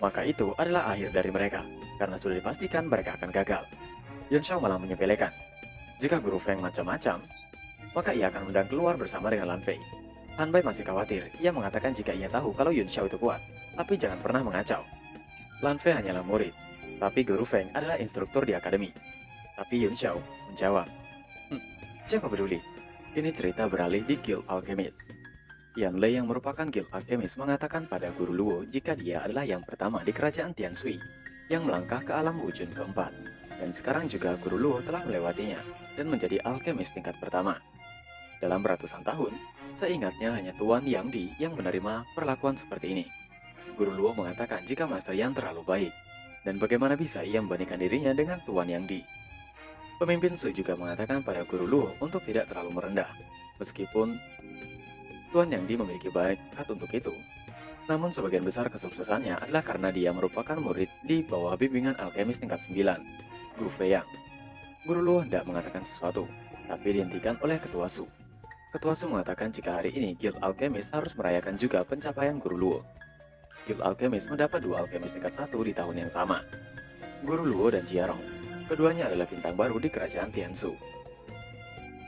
Speaker 1: Maka itu adalah akhir dari mereka, karena sudah dipastikan mereka akan gagal. Yun Xiao malah menyepelekan, jika Guru Feng macam-macam, maka ia akan undang keluar bersama dengan Lan Fei. Han Bai masih khawatir, ia mengatakan jika ia tahu kalau Yun Xiao itu kuat, tapi jangan pernah mengacau. Lan Fei hanyalah murid, tapi Guru Feng adalah instruktur di akademi. Tapi Yun Xiao menjawab, siapa peduli? Ini cerita beralih di Guild Alchemist. Yan Lei yang merupakan Guild Alchemist mengatakan pada Guru Luo jika dia adalah yang pertama di kerajaan Tian Shui yang melangkah ke alam wujud keempat. Dan sekarang juga Guru Luo telah melewatinya dan menjadi alkemis tingkat pertama. Dalam ratusan tahun, seingatnya hanya Tuan Yang Di yang menerima perlakuan seperti ini. Guru Luo mengatakan jika Master Yang terlalu baik, dan bagaimana bisa ia membandingkan dirinya dengan Tuan Yang Di. Pemimpin Sui juga mengatakan pada Guru Luo untuk tidak terlalu merendah, meskipun Tuan Yang Di memiliki bakat untuk itu. Namun sebagian besar kesuksesannya adalah karena dia merupakan murid di bawah bimbingan alkemis tingkat 9, Gu Feiyang. Guru Luo hendak mengatakan sesuatu, tapi dihentikan oleh Ketua Su. Ketua Su mengatakan jika hari ini Guild Alchemist harus merayakan juga pencapaian Guru Luo. Guild Alchemist mendapat 2 alkemis tingkat 1 di tahun yang sama, Guru Luo dan Jiarong. Keduanya adalah bintang baru di kerajaan Tiansu.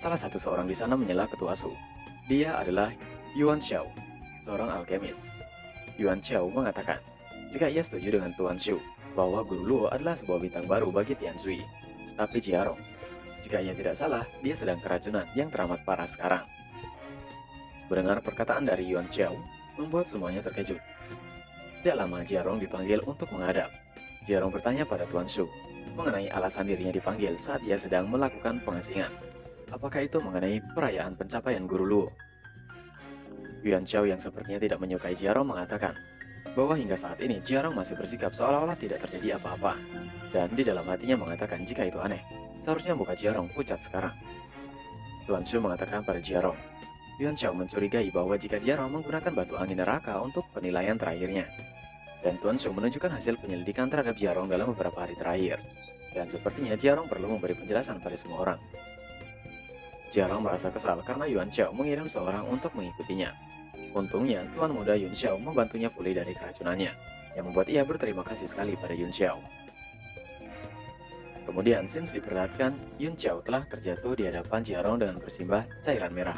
Speaker 1: Salah satu seorang di sana menyela Ketua Su. Dia adalah Yuan Xiao, seorang alkemis. Yuan Xiao mengatakan jika ia setuju dengan Tuan Shu bahwa Guru Luo adalah sebuah bintang baru bagi Tianshui. Tapi Jiarong, jika ia tidak salah, dia sedang keracunan yang teramat parah sekarang. Mendengar perkataan dari Yuan Xiao membuat semuanya terkejut. Tidak lama Jiarong dipanggil untuk menghadap. Jiarong bertanya pada Tuan Shu mengenai alasan dirinya dipanggil saat ia sedang melakukan pengasingan. Apakah itu mengenai perayaan pencapaian Guru Luo? Yuan Xiao yang sepertinya tidak menyukai Jiarong mengatakan bahwa hingga saat ini Jiarong masih bersikap seolah-olah tidak terjadi apa-apa. Dan di dalam hatinya mengatakan jika itu aneh, seharusnya muka Jiarong pucat sekarang. Tuan Shu mengatakan pada Jiarong, Yuan Xiao mencurigai bahwa jika Jiarong menggunakan batu angin neraka untuk penilaian terakhirnya. Dan Tuan Shu menunjukkan hasil penyelidikan terhadap Jiarong dalam beberapa hari terakhir. Dan sepertinya Jiarong perlu memberi penjelasan pada semua orang. Jiarong merasa kesal karena Yuan Xiao mengirim seorang untuk mengikutinya. Untungnya, Tuan Muda Yun Xiao membantunya pulih dari keracunannya, yang membuat ia berterima kasih sekali pada Yun Xiao. Kemudian, Since diperlihatkan, Yun Xiao telah terjatuh di hadapan Jiarong dengan bersimbah cairan merah.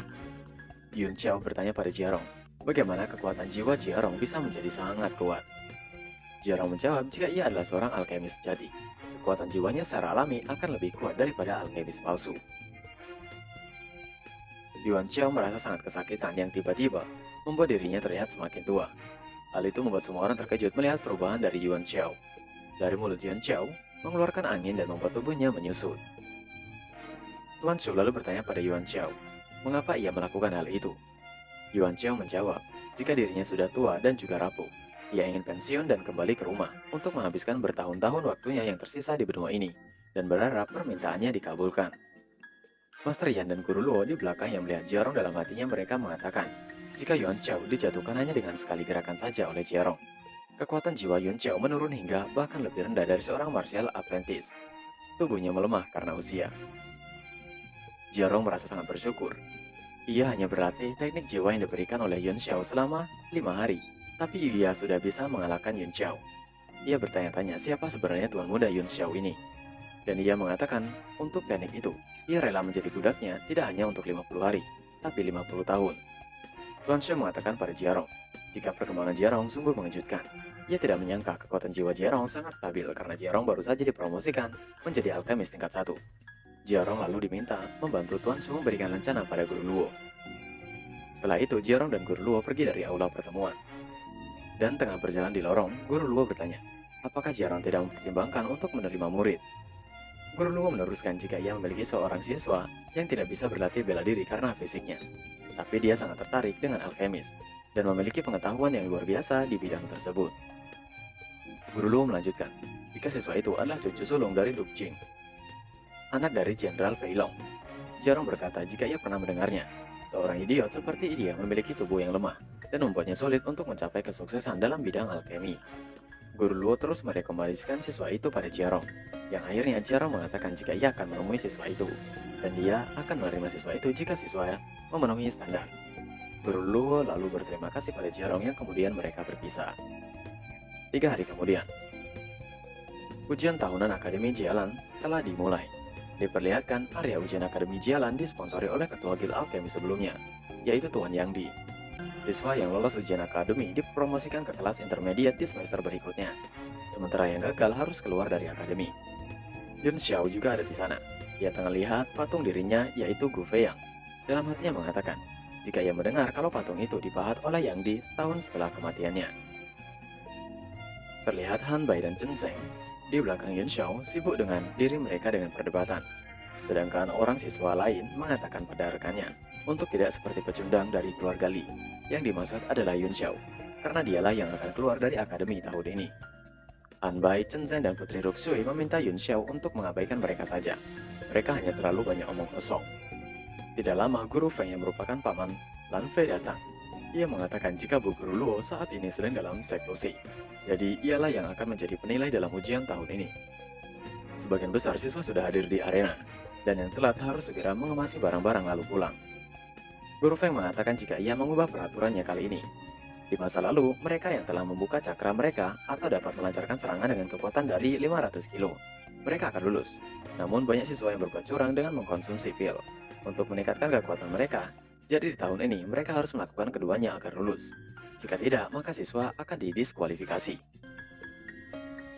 Speaker 1: Yun Xiao bertanya pada Jiarong, bagaimana kekuatan jiwa Jiarong bisa menjadi sangat kuat. Jiarong menjawab jika ia adalah seorang alkemis sejati, kekuatan jiwanya secara alami akan lebih kuat daripada alkemis palsu. Yuan Xiao merasa sangat kesakitan yang tiba-tiba membuat dirinya terlihat semakin tua. Hal itu membuat semua orang terkejut melihat perubahan dari Yuan Xiao. Dari mulut Yuan Xiao mengeluarkan angin dan membuat tubuhnya menyusut. Tuan Shu lalu bertanya pada Yuan Xiao, mengapa ia melakukan hal itu? Yuan Xiao menjawab, jika dirinya sudah tua dan juga rapuh, ia ingin pensiun dan kembali ke rumah untuk menghabiskan bertahun-tahun waktunya yang tersisa di benua ini, dan berharap permintaannya dikabulkan. Master Yan dan Guru Luo di belakang yang melihat Jiarong dalam hatinya mereka mengatakan, jika Yuan Chao dijatuhkan hanya dengan sekali gerakan saja oleh Jiarong, kekuatan jiwa Yuan Chao menurun hingga bahkan lebih rendah dari seorang martial apprentice. Tubuhnya melemah karena usia. Jiarong merasa sangat bersyukur. Ia hanya berlatih teknik jiwa yang diberikan oleh Yuan Chao selama 5 hari, tapi ia sudah bisa mengalahkan Yuan Chao. Ia bertanya-tanya siapa sebenarnya tuan muda Yuan Chao ini. Dan ia mengatakan, untuk teknik itu, ia rela menjadi budaknya tidak hanya untuk 50 hari, tapi 50 tahun. Tuan Chao mengatakan pada Jiarong, jika perkembangan Jiarong sungguh mengejutkan. Ia tidak menyangka kekuatan jiwa Jiarong sangat stabil karena Jiarong baru saja dipromosikan menjadi alkemis tingkat 1. Jiarong lalu diminta membantu Tuan Su memberikan rencana pada Guru Luo. Setelah itu, Jiarong dan Guru Luo pergi dari aula pertemuan. Dan tengah berjalan di lorong, Guru Luo bertanya, apakah Jiarong tidak mempertimbangkan untuk menerima murid? Guru Luo meneruskan jika ia memiliki seorang siswa yang tidak bisa berlatih bela diri karena fisiknya. Tapi dia sangat tertarik dengan alkemis dan memiliki pengetahuan yang luar biasa di bidang tersebut. Guru Luo melanjutkan, jika siswa itu adalah cucu sulung dari Duk Jing, anak dari Jenderal Fei Long. Jiarong berkata jika ia pernah mendengarnya, seorang idiot seperti dia memiliki tubuh yang lemah dan membuatnya sulit untuk mencapai kesuksesan dalam bidang alkemi. Guru Luo terus merekomendasikan siswa itu pada Jiarong, yang akhirnya Jiarong mengatakan jika ia akan menemui siswa itu, dan dia akan menerima siswa itu jika siswa memenuhi standar. Guru Luo lalu berterima kasih pada Jiarong yang kemudian mereka berpisah. 3 hari kemudian, ujian tahunan Akademi Jialan telah dimulai. Diperlihatkan area ujian Akademi Jialan disponsori oleh ketua Guild Alchemy sebelumnya, yaitu Tuan Yang Di. Siswa yang lolos ujian akademi dipromosikan ke kelas intermediate di semester berikutnya, sementara yang gagal harus keluar dari akademi. Yun Xiao juga ada di sana. Ia tengah lihat patung dirinya, yaitu Gu Feiang. Dalam hatinya mengatakan, jika ia mendengar kalau patung itu dipahat oleh Yang Di setahun setelah kematiannya. Terlihat Han Bai dan Chen Zheng di belakang Yun Xiao sibuk dengan diri mereka dengan perdebatan. Sedangkan orang siswa lain mengatakan pada rekannya untuk tidak seperti pecundang dari keluarga Li. Yang dimaksud adalah Yun Xiao, karena dialah yang akan keluar dari akademi tahun ini. Han Bai, Chen Zhen, dan Putri Ruxui meminta Yun Xiao untuk mengabaikan mereka saja. Mereka hanya terlalu banyak omong kosong. Tidak lama, Guru Feng yang merupakan paman Lan Fei datang. Ia mengatakan jika Bu Guru Luo saat ini sedang dalam seklusi, jadi ialah yang akan menjadi penilai dalam ujian tahun ini. Sebagian besar siswa sudah hadir di arena, dan yang telat harus segera mengemasi barang-barang lalu pulang. Guru Feng mengatakan jika ia mengubah peraturannya kali ini. Di masa lalu, mereka yang telah membuka cakra mereka atau dapat melancarkan serangan dengan kekuatan dari 500 kilo, mereka akan lulus. Namun banyak siswa yang berbuat curang dengan mengkonsumsi pil untuk meningkatkan kekuatan mereka. Jadi di tahun ini mereka harus melakukan keduanya agar lulus. Jika tidak, maka siswa akan didiskualifikasi.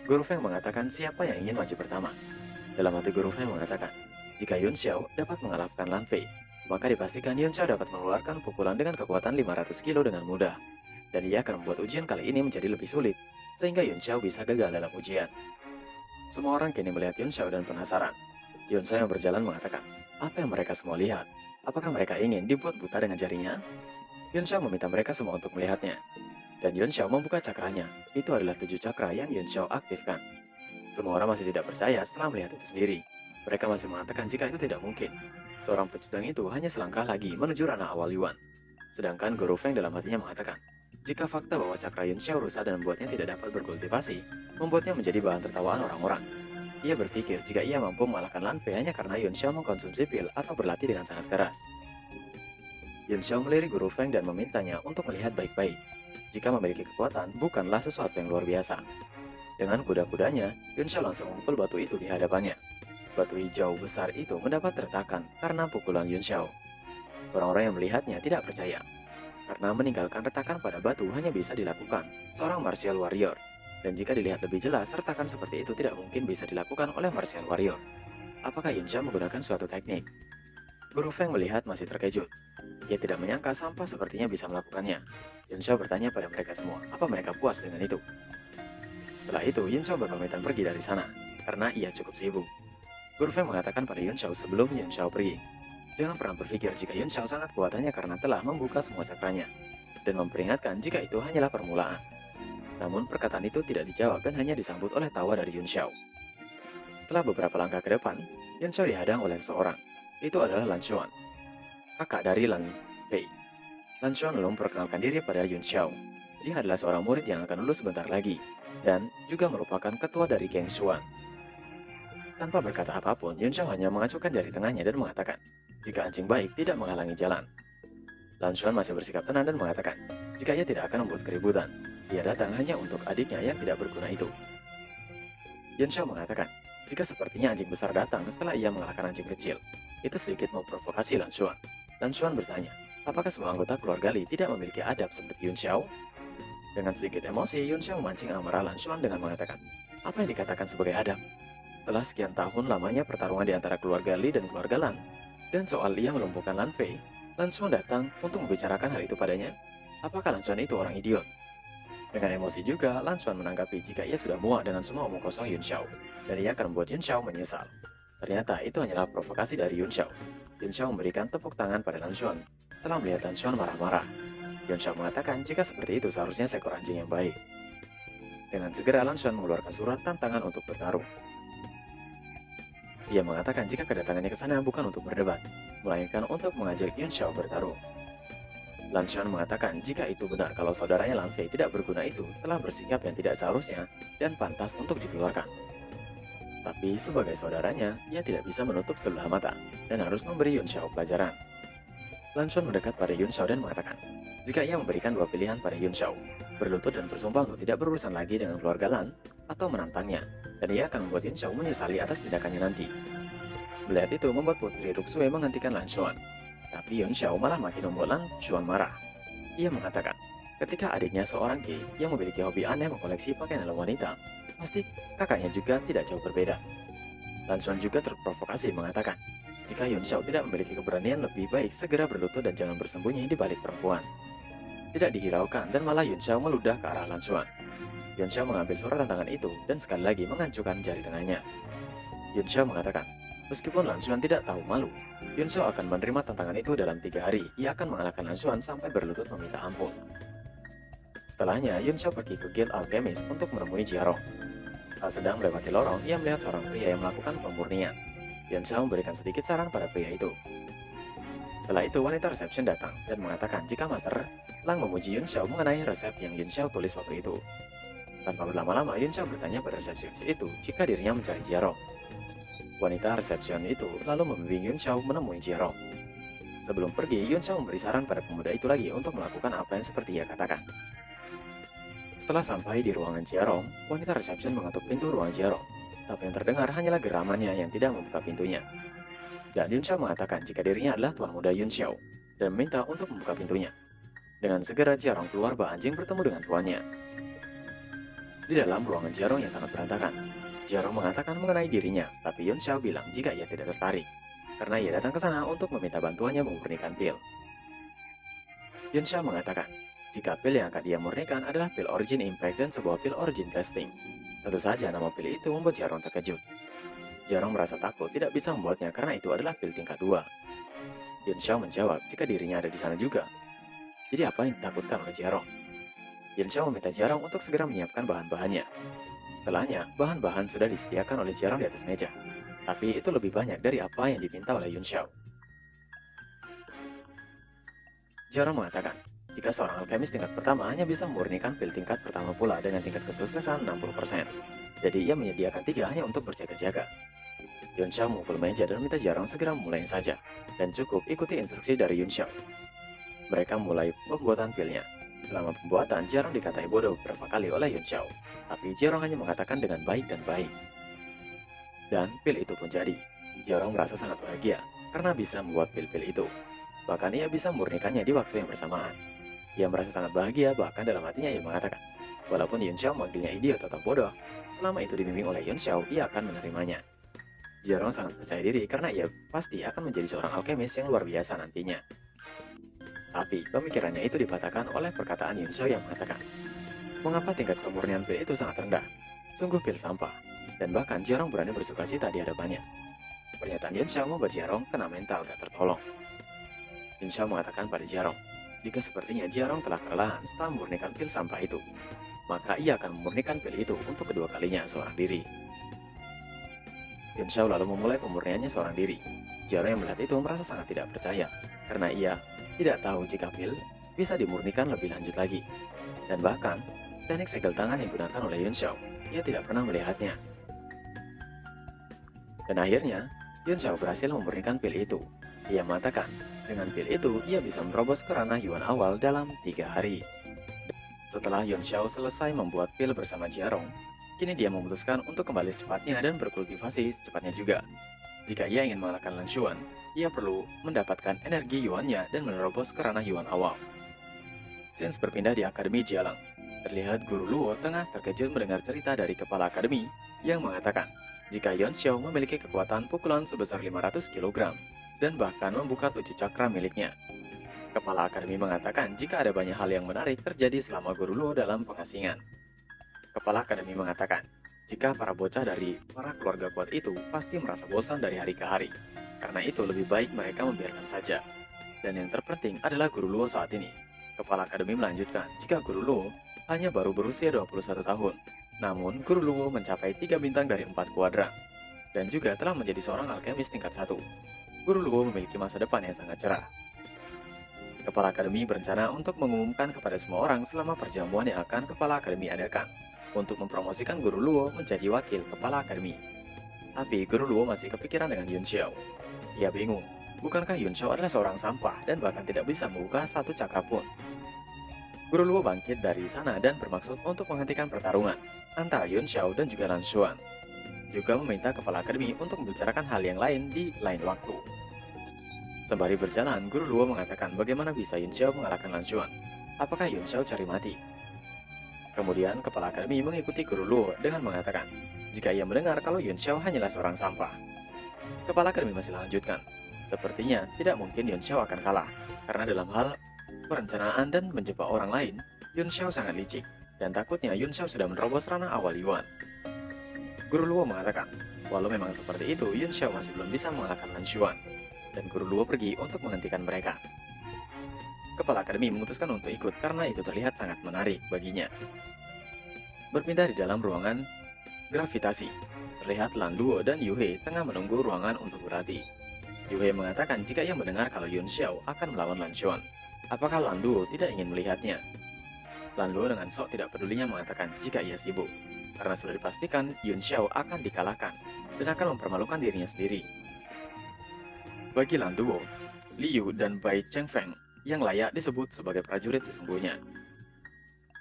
Speaker 1: Guru Feng mengatakan siapa yang ingin maju pertama. Dalam hati Guru Feng mengatakan, jika Yun Xiao dapat mengalahkan Lan Fei, maka dipastikan Yun Xiao dapat mengeluarkan pukulan dengan kekuatan 500 kilo dengan mudah. Dan ia akan membuat ujian kali ini menjadi lebih sulit, sehingga Yun Xiao bisa gagal dalam ujian. Semua orang kini melihat Yun Xiao dan penasaran. Yun Xiao yang berjalan mengatakan, apa yang mereka semua lihat? Apakah mereka ingin dibuat buta dengan jarinya? Yun Xiao meminta mereka semua untuk melihatnya. Dan Yun Xiao membuka cakranya. Itu adalah 7 cakra yang Yun Xiao aktifkan. Semua orang masih tidak percaya setelah melihat itu sendiri. Mereka masih mengatakan jika itu tidak mungkin. Seorang pecundang itu hanya selangkah lagi menuju ranah awal Yuan. Sedangkan Guru Feng dalam hatinya mengatakan, jika fakta bahwa cakra Yun Xiao rusak dan membuatnya tidak dapat berkultivasi, membuatnya menjadi bahan tertawaan orang-orang. Ia berpikir jika ia mampu mengalahkan Lan Fei hanya karena Yun Xiao mengkonsumsi pil atau berlatih dengan sangat keras. Yun Xiao melirik Guru Feng dan memintanya untuk melihat baik-baik. Jika memiliki kekuatan, bukanlah sesuatu yang luar biasa. Dengan kuda-kudanya, Yun Xiao langsung memukul batu itu di hadapannya. Batu hijau besar itu mendapat retakan karena pukulan Yun Xiao. Orang-orang yang melihatnya tidak percaya, karena meninggalkan retakan pada batu hanya bisa dilakukan seorang martial warrior. Dan jika dilihat lebih jelas, retakan seperti itu tidak mungkin bisa dilakukan oleh martial warrior. Apakah Yun Xiao menggunakan suatu teknik? Guru Feng melihat masih terkejut. Ia tidak menyangka sampah sepertinya bisa melakukannya. Yun Xiao bertanya pada mereka semua, apa mereka puas dengan itu? Setelah itu, Yun Xiao berpamitan pergi dari sana, karena ia cukup sibuk. Guru Feng mengatakan pada Yun Xiao sebelum Yun Xiao pergi, jangan pernah berpikir jika Yun Xiao sangat kuat hanya karena telah membuka semua cakranya, dan memperingatkan jika itu hanyalah permulaan. Namun perkataan itu tidak dijawab dan hanya disambut oleh tawa dari Yun Xiao. Setelah beberapa langkah ke depan, Yun Xiao dihadang oleh seseorang. itu adalah Lan Xuan, kakak dari Lan Fei. Lan Xuan lalu memperkenalkan diri pada Yun Xiao. Dia adalah seorang murid yang akan lulus sebentar lagi, dan juga merupakan ketua dari geng Xuan. Tanpa berkata apapun, Yun Xiao hanya mengacukan jari tengahnya dan mengatakan, jika anjing baik tidak menghalangi jalan. Lan Xuan masih bersikap tenang dan mengatakan, jika ia tidak akan membuat keributan, ia datang hanya untuk adiknya yang tidak berguna itu. Yun Xiao mengatakan, jika sepertinya anjing besar datang setelah ia mengalahkan anjing kecil, itu sedikit memprovokasi Lan Xuan. Lan Xuan bertanya, apakah semua anggota keluarga Li tidak memiliki adab seperti Yun Xiao? Dengan sedikit emosi, Yun Xiao memancing amarah Lan Xuan dengan mengatakan, apa yang dikatakan sebagai adab? Setelah sekian tahun lamanya pertarungan di antara keluarga Li dan keluarga Lan, dan soal ia melumpuhkan Lan Fei, Lan Xuan datang untuk membicarakan hal itu padanya. Apakah Lan Xuan itu orang idiot? Dengan emosi juga, Lan Xuan menanggapi jika ia sudah muak dengan semua omong kosong Yun Xiao, dan ia akan membuat Yun Xiao menyesal. Ternyata itu hanyalah provokasi dari Yun Xiao. Yun Xiao memberikan tepuk tangan pada Lan Xuan setelah melihat Lan Xuan marah-marah. Yun Xiao mengatakan jika seperti itu seharusnya seekor anjing yang baik. Dengan segera Lan Xuan mengeluarkan surat tantangan untuk bertarung. Ia mengatakan jika kedatangannya ke sana bukan untuk berdebat, melainkan untuk mengajak Yun Xiao bertarung. Lan Xuan mengatakan jika itu benar kalau saudaranya Lan Fei tidak berguna itu telah bersikap yang tidak seharusnya dan pantas untuk dikeluarkan. Tapi sebagai saudaranya, ia tidak bisa menutup sebelah mata dan harus memberi Yun Xiao pelajaran. Lan Xuan mendekat pada Yun Xiao dan mengatakan, jika ia memberikan dua pilihan pada Yun Xiao, berlutut dan bersumpah untuk tidak berurusan lagi dengan keluarga Lan, atau menantangnya, dan ia akan membuat Yun Xiao menyesali atas tindakannya nanti. Melihat itu membuat Putri Ruxue menghentikan Lan Xuan, tapi Yun Xiao malah makin membuat Lan Xuan marah. Ia mengatakan, ketika adiknya seorang gay yang memiliki hobi aneh mengkoleksi pakaian ala wanita, pasti kakaknya juga tidak jauh berbeda. Lan Xuan juga terprovokasi mengatakan, jika Yun Xiao tidak memiliki keberanian lebih baik segera berlutut dan jangan bersembunyi di balik perempuan. Tidak dihiraukan dan malah Yun Xiao meludah ke arah Lan Xuan. Yun Xiao mengambil surat tantangan itu dan sekali lagi mengacukan jari tengahnya. Yun Xiao mengatakan, meskipun Lan Xuan tidak tahu malu, Yun Xiao akan menerima tantangan itu dalam 3 hari. Ia akan mengalahkan Lan Xuan sampai berlutut meminta ampun. Setelahnya, Yun Xiao pergi ke Guild Alchemist untuk menemui Jiarong. Saat sedang melewati lorong, ia melihat seorang pria yang melakukan pemurnian. Yun Xiao memberikan sedikit saran pada pria itu. Setelah itu, wanita resepsi datang dan mengatakan jika Master Lang memuji Yun Xiao mengenai resep yang Yun Xiao tulis waktu itu. Tanpa berlama-lama, Yun Xiao bertanya pada resepsionis itu jika dirinya mencari Jiarong. Wanita resepsionis itu lalu membimbing Yun Xiao menemui Jiarong. Sebelum pergi, Yun Xiao memberi saran pada pemuda itu lagi untuk melakukan apa yang seperti ia katakan. Setelah sampai di ruangan Jiarong, wanita resepsionis mengetuk pintu ruang Jiarong, tapi yang terdengar hanyalah geramannya yang tidak membuka pintunya. Dan Yun Xiao mengatakan jika dirinya adalah tuan muda Yun Xiao dan meminta untuk membuka pintunya. Dengan segera Jiarong keluar bak anjing bertemu dengan tuannya. Di dalam ruangan Jiarong yang sangat berantakan, Jiarong mengatakan mengenai dirinya, tapi Yun Xiao bilang jika ia tidak tertarik, karena ia datang ke sana untuk meminta bantuannya memurnikan pil. Yun Xiao mengatakan, jika pil yang akan dia murnikan adalah pil Origin Impact dan sebuah pil Origin Testing. Tentu saja nama pil itu membuat Jiarong terkejut. Jiarong merasa takut tidak bisa membuatnya karena itu adalah pil tingkat 2. Yun Xiao menjawab jika dirinya ada di sana juga. Jadi apa yang ditakutkan oleh Jiarong? Yun Xiao meminta Jiarong untuk segera menyiapkan bahan-bahannya. Setelahnya, bahan-bahan sudah disediakan oleh Jiarong di atas meja. Tapi itu lebih banyak dari apa yang diminta oleh Yun Xiao. Jiarong mengatakan, jika seorang alkemis tingkat pertama hanya bisa memurnikan pil tingkat pertama pula dengan tingkat kesuksesan 60%. Jadi ia menyediakan 3 hanya untuk berjaga-jaga. Yun Xiao memukul meja dan meminta Jiarong segera memulainya saja. Dan cukup ikuti instruksi dari Yun Xiao. Mereka mulai pembuatan pilnya. Selama pembuatan, Jiarong dikatai bodoh beberapa kali oleh Yun Xiao. Tapi Jiarong hanya mengatakan dengan baik dan baik. Dan pil itu pun jadi. Jiarong merasa sangat bahagia karena bisa membuat pil-pil itu. Bahkan ia bisa memurnikannya di waktu yang bersamaan. Ia merasa sangat bahagia, bahkan dalam hatinya ia mengatakan, walaupun Yun Xiao memanggilnya idiot atau bodoh, selama itu dibimbing oleh Yun Xiao, ia akan menerimanya. Jiarong sangat percaya diri karena ia pasti akan menjadi seorang alkemis yang luar biasa nantinya. Tapi pemikirannya itu dipatahkan oleh perkataan Yun Xiao yang mengatakan, mengapa tingkat kemurnian pil itu sangat rendah? Sungguh pil sampah. Dan bahkan Jiarong berani bersuka cita di hadapannya. Pernyataan Yun Xiao membuat Jiarong kena mental gak tertolong. Yun Xiao mengatakan pada Jiarong, jika sepertinya Jiarong telah kelelahan setelah memurnikan pil sampah itu, maka ia akan memurnikan pil itu untuk kedua kalinya seorang diri. Yun Xiao lalu memulai pemurniannya seorang diri. Jiaro yang melihat itu merasa sangat tidak percaya, karena ia tidak tahu jika pil bisa dimurnikan lebih lanjut lagi. Dan bahkan, teknik segel tangan yang digunakan oleh Yun Xiao, ia tidak pernah melihatnya. Dan akhirnya, Yun Xiao berhasil memurnikan pil itu. Ia mengatakan, dengan pil itu ia bisa menerobos ke ranah Yuan awal dalam 3 hari. Setelah Yun Xiao selesai membuat pil bersama Jiarong, kini dia memutuskan untuk kembali secepatnya dan berkultivasi secepatnya juga. Jika ia ingin mengalahkan Lan Xuan, ia perlu mendapatkan energi Yuannya dan menerobos ke ranah Yuan awal. Scenes berpindah di Akademi Jialang. Terlihat Guru Luo tengah terkejut mendengar cerita dari kepala akademi yang mengatakan jika Yuan Xiao memiliki kekuatan pukulan sebesar 500 kg dan bahkan membuka 7 cakra miliknya. Kepala akademi mengatakan jika ada banyak hal yang menarik terjadi selama Guru Luo dalam pengasingan. Kepala akademi mengatakan jika para bocah dari para keluarga kuat itu pasti merasa bosan dari hari ke hari. Karena itu lebih baik mereka membiarkan saja. Dan yang terpenting adalah Guru Luo saat ini. Kepala akademi melanjutkan jika Guru Luo hanya baru berusia 21 tahun. Namun, Guru Luo mencapai 3 bintang dari 4 kuadran. Dan juga telah menjadi seorang alkemis tingkat 1. Guru Luo memiliki masa depan yang sangat cerah. Kepala akademi berencana untuk mengumumkan kepada semua orang selama perjamuan yang akan kepala akademi adakan untuk mempromosikan Guru Luo menjadi wakil kepala akademi. Tapi Guru Luo masih kepikiran dengan Yun Xiao. Ia bingung, bukankah Yun Xiao adalah seorang sampah dan bahkan tidak bisa membuka 1 cakra pun? Guru Luo bangkit dari sana dan bermaksud untuk menghentikan pertarungan antara Yun Xiao dan juga Lan Xuan. Juga meminta kepala akademi untuk membicarakan hal yang lain di lain waktu. Sembari berjalan, Guru Luo mengatakan bagaimana bisa Yun Xiao mengalahkan Lan Xuan. Apakah Yun Xiao cari mati? Kemudian kepala akademi mengikuti Guru Luo dengan mengatakan jika ia mendengar kalau Yun Xiao hanyalah seorang sampah. Kepala akademi masih lanjutkan. Sepertinya tidak mungkin Yun Xiao akan kalah, karena dalam hal perencanaan dan menjebak orang lain, Yun Xiao sangat licik, dan takutnya Yun Xiao sudah menerobos ranah awal Yuan. Guru Luo mengatakan, walau memang seperti itu, Yun Xiao masih belum bisa mengalahkan Lan Xuan, dan Guru Luo pergi untuk menghentikan mereka. Kepala akademi memutuskan untuk ikut karena itu terlihat sangat menarik baginya. Berpindah di dalam ruangan gravitasi, terlihat Lan Luo dan Yu He tengah menunggu ruangan untuk berlatih. Yu He mengatakan jika ia mendengar kalau Yun Xiao akan melawan Lan Xuan, apakah Lan Luo tidak ingin melihatnya? Lan Luo dengan sok tidak pedulinya mengatakan jika ia sibuk, karena sudah dipastikan Yun Xiao akan dikalahkan dan akan mempermalukan dirinya sendiri. Bagi Lan Luo, Liu dan Bai Chengfeng yang layak disebut sebagai prajurit sesungguhnya.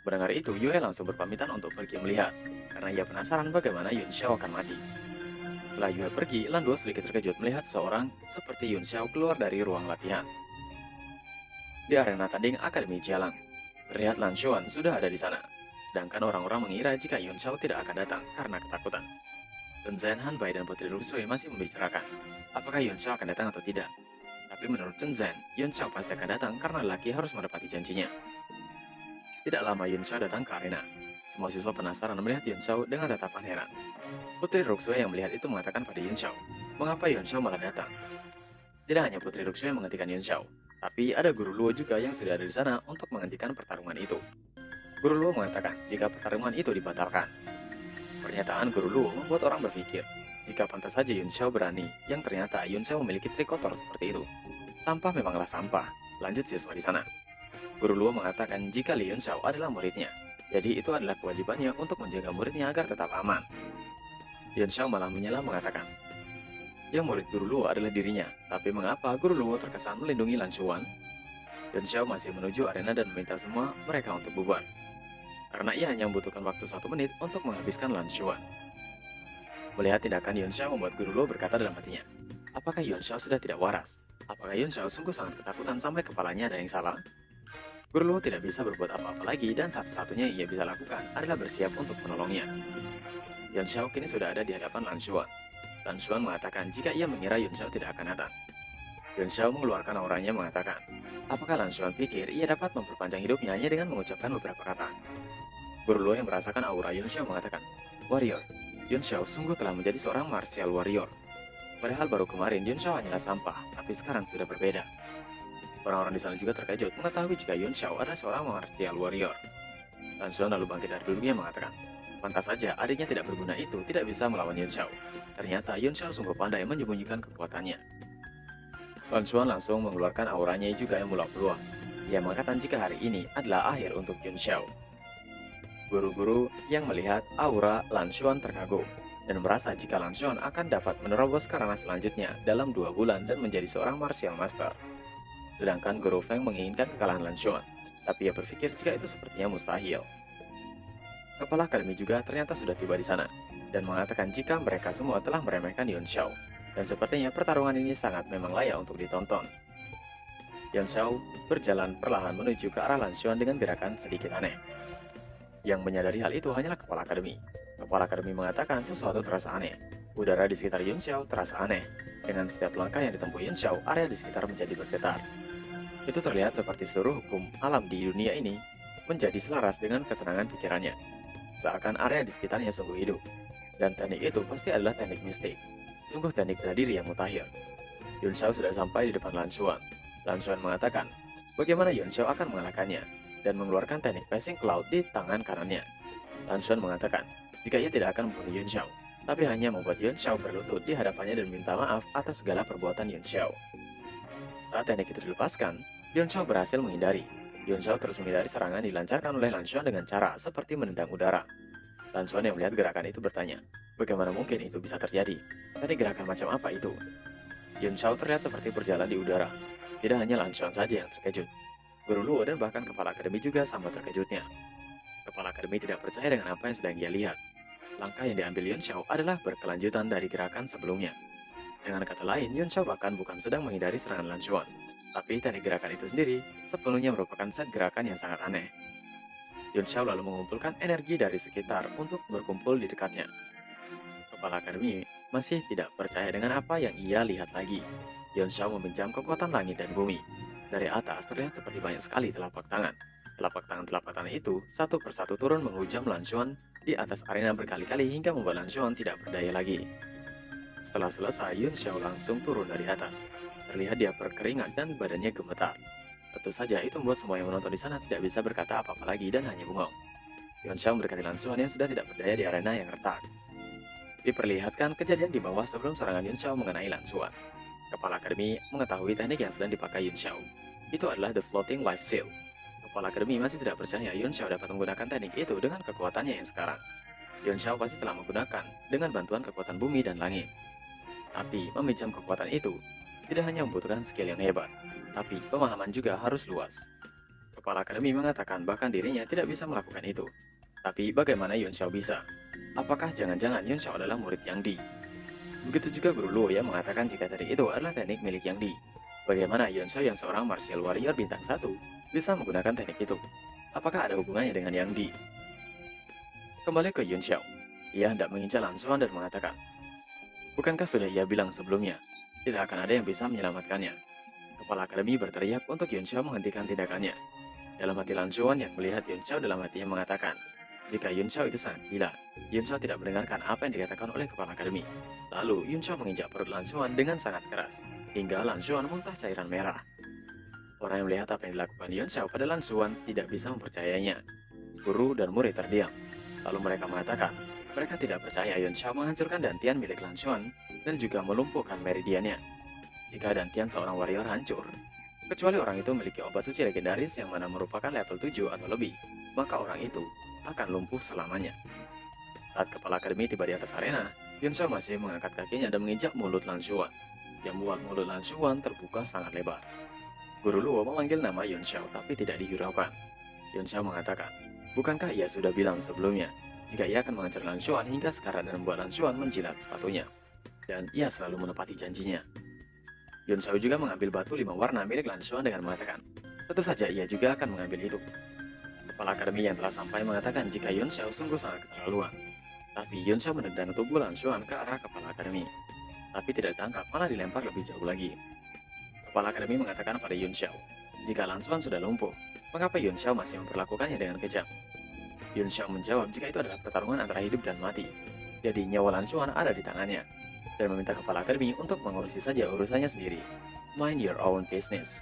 Speaker 1: Mendengar itu, Yu He langsung berpamitan untuk pergi melihat, karena ia penasaran bagaimana Yun Xiao akan mati. Setelah Yu He pergi, Lan Luo sedikit terkejut melihat seorang seperti Yun Xiao keluar dari ruang latihan. Di arena tanding Akademi Jialang, terlihat Lan Xuan sudah ada di sana, sedangkan orang-orang mengira jika Yun Xiao tidak akan datang karena ketakutan. Chen Zhen, Han Bai, dan Putri Rusui masih membicarakan apakah Yun Xiao akan datang atau tidak. Tapi menurut Chen Zhen, Yun Xiao pasti akan datang karena lelaki harus menepati janjinya. Tidak lama Yun Xiao datang ke arena. Semua siswa penasaran melihat Yun Xiao dengan tatapan heran. Putri Ruxue yang melihat itu mengatakan pada Yun Xiao, mengapa Yun Xiao malah datang? Tidak hanya Putri Ruxue yang menghentikan Yun Xiao, tapi ada Guru Luo juga yang sudah ada di sana untuk menghentikan pertarungan itu. Guru Luo mengatakan jika pertarungan itu dibatalkan. Pernyataan Guru Luo membuat orang berpikir, jika pantas saja Yun Xiao berani, yang ternyata Yun Xiao memiliki trik kotor seperti itu. Sampah memanglah sampah, lanjut siswa di sana. Guru Luo mengatakan jika Li Yun Xiao adalah muridnya, jadi itu adalah kewajibannya untuk menjaga muridnya agar tetap aman. Yun Xiao malah menyela mengatakan, yang murid Guru Luo adalah dirinya, tapi mengapa Guru Luo terkesan melindungi Lan Xuan? Yun Xiao masih menuju arena dan meminta semua mereka untuk bubar, karena ia hanya membutuhkan waktu 1 menit untuk menghabiskan Lan Xuan. Melihat tindakan Yun Xiao membuat Guru Luo berkata dalam hatinya, apakah Yun Xiao sudah tidak waras? Apakah Yun Xiao sungguh sangat ketakutan sampai kepalanya ada yang salah? Guru Luo tidak bisa berbuat apa-apa lagi dan satu-satunya yang ia bisa lakukan adalah bersiap untuk menolongnya. Yun Xiao kini sudah ada di hadapan Lan Xuan. Lan Xuan mengatakan jika ia mengira Yun Xiao tidak akan datang. Yun Xiao mengeluarkan auranya mengatakan, apakah Lan Xuan pikir ia dapat memperpanjang hidupnya hanya dengan mengucapkan beberapa kata? Guru Luo yang merasakan aura Yun Xiao mengatakan, warrior, Yun Xiao sungguh telah menjadi seorang martial warrior. Padahal baru kemarin Yun Xiao hanyalah sampah, tapi sekarang sudah berbeda. Orang-orang di sana juga terkejut mengetahui jika Yun Xiao adalah seorang martial warrior. Lan Xuan lalu bangkit dari duduknya mengatakan, Pantas saja adiknya tidak berguna itu tidak bisa melawan Yun Xiao. Ternyata Yun Xiao sungguh pandai menyembunyikan kekuatannya. Lan Xuan langsung mengeluarkan auranya juga yang meluap-luap. Ia mengatakan jika hari ini adalah akhir untuk Yun Xiao. Guru-guru yang melihat aura Lan Xuan terkagum dan merasa jika Lan Xuan akan dapat menerobos ke ranah selanjutnya dalam 2 bulan dan menjadi seorang martial master. Sedangkan Guru Feng menginginkan kekalahan Lan Xuan, tapi ia berpikir jika itu sepertinya mustahil. Kepala akademi juga ternyata sudah tiba di sana dan mengatakan jika mereka semua telah meremehkan Yun Xiao dan sepertinya pertarungan ini sangat memang layak untuk ditonton. Yun Xiao berjalan perlahan menuju ke arah Lan Xuan dengan gerakan sedikit aneh. Yang menyadari hal itu hanyalah kepala akademi. Kepala akademi mengatakan sesuatu terasa aneh. Udara di sekitar Yun Xiao terasa aneh. Dengan setiap langkah yang ditempuh Yun Xiao, area di sekitar menjadi bergetar. Itu terlihat seperti seluruh hukum alam di dunia ini menjadi selaras dengan ketenangan pikirannya. Seakan area di sekitarnya sungguh hidup. Dan teknik itu pasti adalah teknik mistik. Sungguh teknik bela diri yang mutakhir. Yun Xiao sudah sampai di depan Lan Xuan. Lan Xuan mengatakan, bagaimana Yun Xiao akan mengalahkannya, dan mengeluarkan teknik passing cloud di tangan kanannya. Lan Xuan mengatakan, jika ia tidak akan membunuh Yun Xiao, tapi hanya membuat Yun Xiao berlutut di hadapannya dan minta maaf atas segala perbuatan Yun Xiao. Saat teknik itu dilepaskan, Yun Xiao berhasil menghindari. Yun Xiao terus menghindari serangan dilancarkan oleh Lan Xuan dengan cara seperti menendang udara. Lan Xuan yang melihat gerakan itu bertanya, bagaimana mungkin itu bisa terjadi? Tadi gerakan macam apa itu? Yun Xiao terlihat seperti berjalan di udara. Tidak hanya Lan Xuan saja yang terkejut. Guru Luo dan bahkan kepala akademi juga sama terkejutnya. Kepala akademi tidak percaya dengan apa yang sedang ia lihat. Langkah yang diambil Yun Xiao adalah berkelanjutan dari gerakan sebelumnya. Dengan kata lain, Yun Xiao bahkan bukan sedang menghindari serangan Lan Xuan, tapi teknik gerakan itu sendiri sepenuhnya merupakan set gerakan yang sangat aneh. Yun Xiao lalu mengumpulkan energi dari sekitar untuk berkumpul di dekatnya. Kepala akademi masih tidak percaya dengan apa yang ia lihat lagi. Yun Xiao meminjam kekuatan langit dan bumi. Dari atas terlihat seperti banyak sekali telapak tangan. Telapak tangan itu satu persatu turun menghujam Lan Xuan di atas arena berkali-kali hingga membuat Lan Xuan tidak berdaya lagi. Setelah selesai, Yun Xiao langsung turun dari atas. Terlihat dia berkeringat dan badannya gemetar. Tentu saja itu membuat semua yang menonton di sana tidak bisa berkata apa-apa lagi dan hanya bengong. Yun Xiao mendekati Lan Xuan yang sudah tidak berdaya di arena yang retak. Diperlihatkan kejadian di bawah sebelum serangan Yun Xiao mengenai Lan Xuan. Kepala akademi mengetahui teknik yang sedang dipakai Yun Xiao. Itu adalah The Floating Life Seal. Kepala akademi masih tidak percaya Yun Xiao dapat menggunakan teknik itu dengan kekuatannya yang sekarang. Yun Xiao pasti telah menggunakan dengan bantuan kekuatan bumi dan langit. Tapi meminjam kekuatan itu tidak hanya membutuhkan skill yang hebat, tapi pemahaman juga harus luas. Kepala akademi mengatakan bahkan dirinya tidak bisa melakukan itu. Tapi bagaimana Yun Xiao bisa? Apakah jangan-jangan Yun Xiao adalah murid Yang Di? Begitu juga Guru Luo yang mengatakan jika teknik itu adalah teknik milik Yang Di. Bagaimana Yun Xiao yang seorang martial warrior bintang 1 bisa menggunakan teknik itu? Apakah ada hubungannya dengan Yang Di? Kembali ke Yun Xiao. Ia hendak mengincar Lan Xuan dan mengatakan, bukankah sudah ia bilang sebelumnya, tidak akan ada yang bisa menyelamatkannya? Kepala akademi berteriak untuk Yun Xiao menghentikan tindakannya. Dalam hati Lan Xuan yang melihat Yun Xiao dalam hatinya mengatakan, jika Yun Xiao itu sangat gila, Yun Xiao tidak mendengarkan apa yang dikatakan oleh kepala akademi. Lalu Yun Xiao menginjak perut Lan Xuan dengan sangat keras, hingga Lan Xuan muntah cairan merah. Orang yang melihat apa yang dilakukan Yun Xiao pada Lan Xuan tidak bisa mempercayainya. Guru dan murid terdiam. Lalu mereka mengatakan, mereka tidak percaya Yun Xiao menghancurkan dantian milik Lan Xuan dan juga melumpuhkan meridiannya. Jika dantian seorang warrior hancur, kecuali orang itu memiliki obat suci legendaris yang mana merupakan level 7 atau lebih, maka orang itu akan lumpuh selamanya. Saat kepala akademi tiba di atas arena, Yun Xiao masih mengangkat kakinya dan menginjak mulut Lan Xuan, yang membuat mulut Lan Xuan terbuka sangat lebar. Guru Luo memanggil nama Yun Xiao tapi tidak dihiraukan. Yun Xiao mengatakan, bukankah ia sudah bilang sebelumnya, jika ia akan menghancur Lan Xuan hingga sekarang dan membuat Lan Xuan menjilat sepatunya. Dan ia selalu menepati janjinya. Yun Xiao juga mengambil batu 5 warna milik Lan Xuan dengan mengatakan, tentu saja ia juga akan mengambil itu. Kepala akademi yang telah sampai mengatakan jika Yun Xiao sungguh sangat keterlaluan. Tapi Yun Xiao menendang tubuh Lan Xuan ke arah kepala akademi. Tapi tidak ditangkap, malah dilempar lebih jauh lagi. Kepala akademi mengatakan pada Yun Xiao, jika Lan Xuan sudah lumpuh, mengapa Yun Xiao masih memperlakukannya dengan kejam? Yun Xiao menjawab jika itu adalah pertarungan antara hidup dan mati. Jadi nyawa Lan Xuan ada di tangannya. Dan meminta kepala akademi untuk mengurusi saja urusannya sendiri. Mind your own business.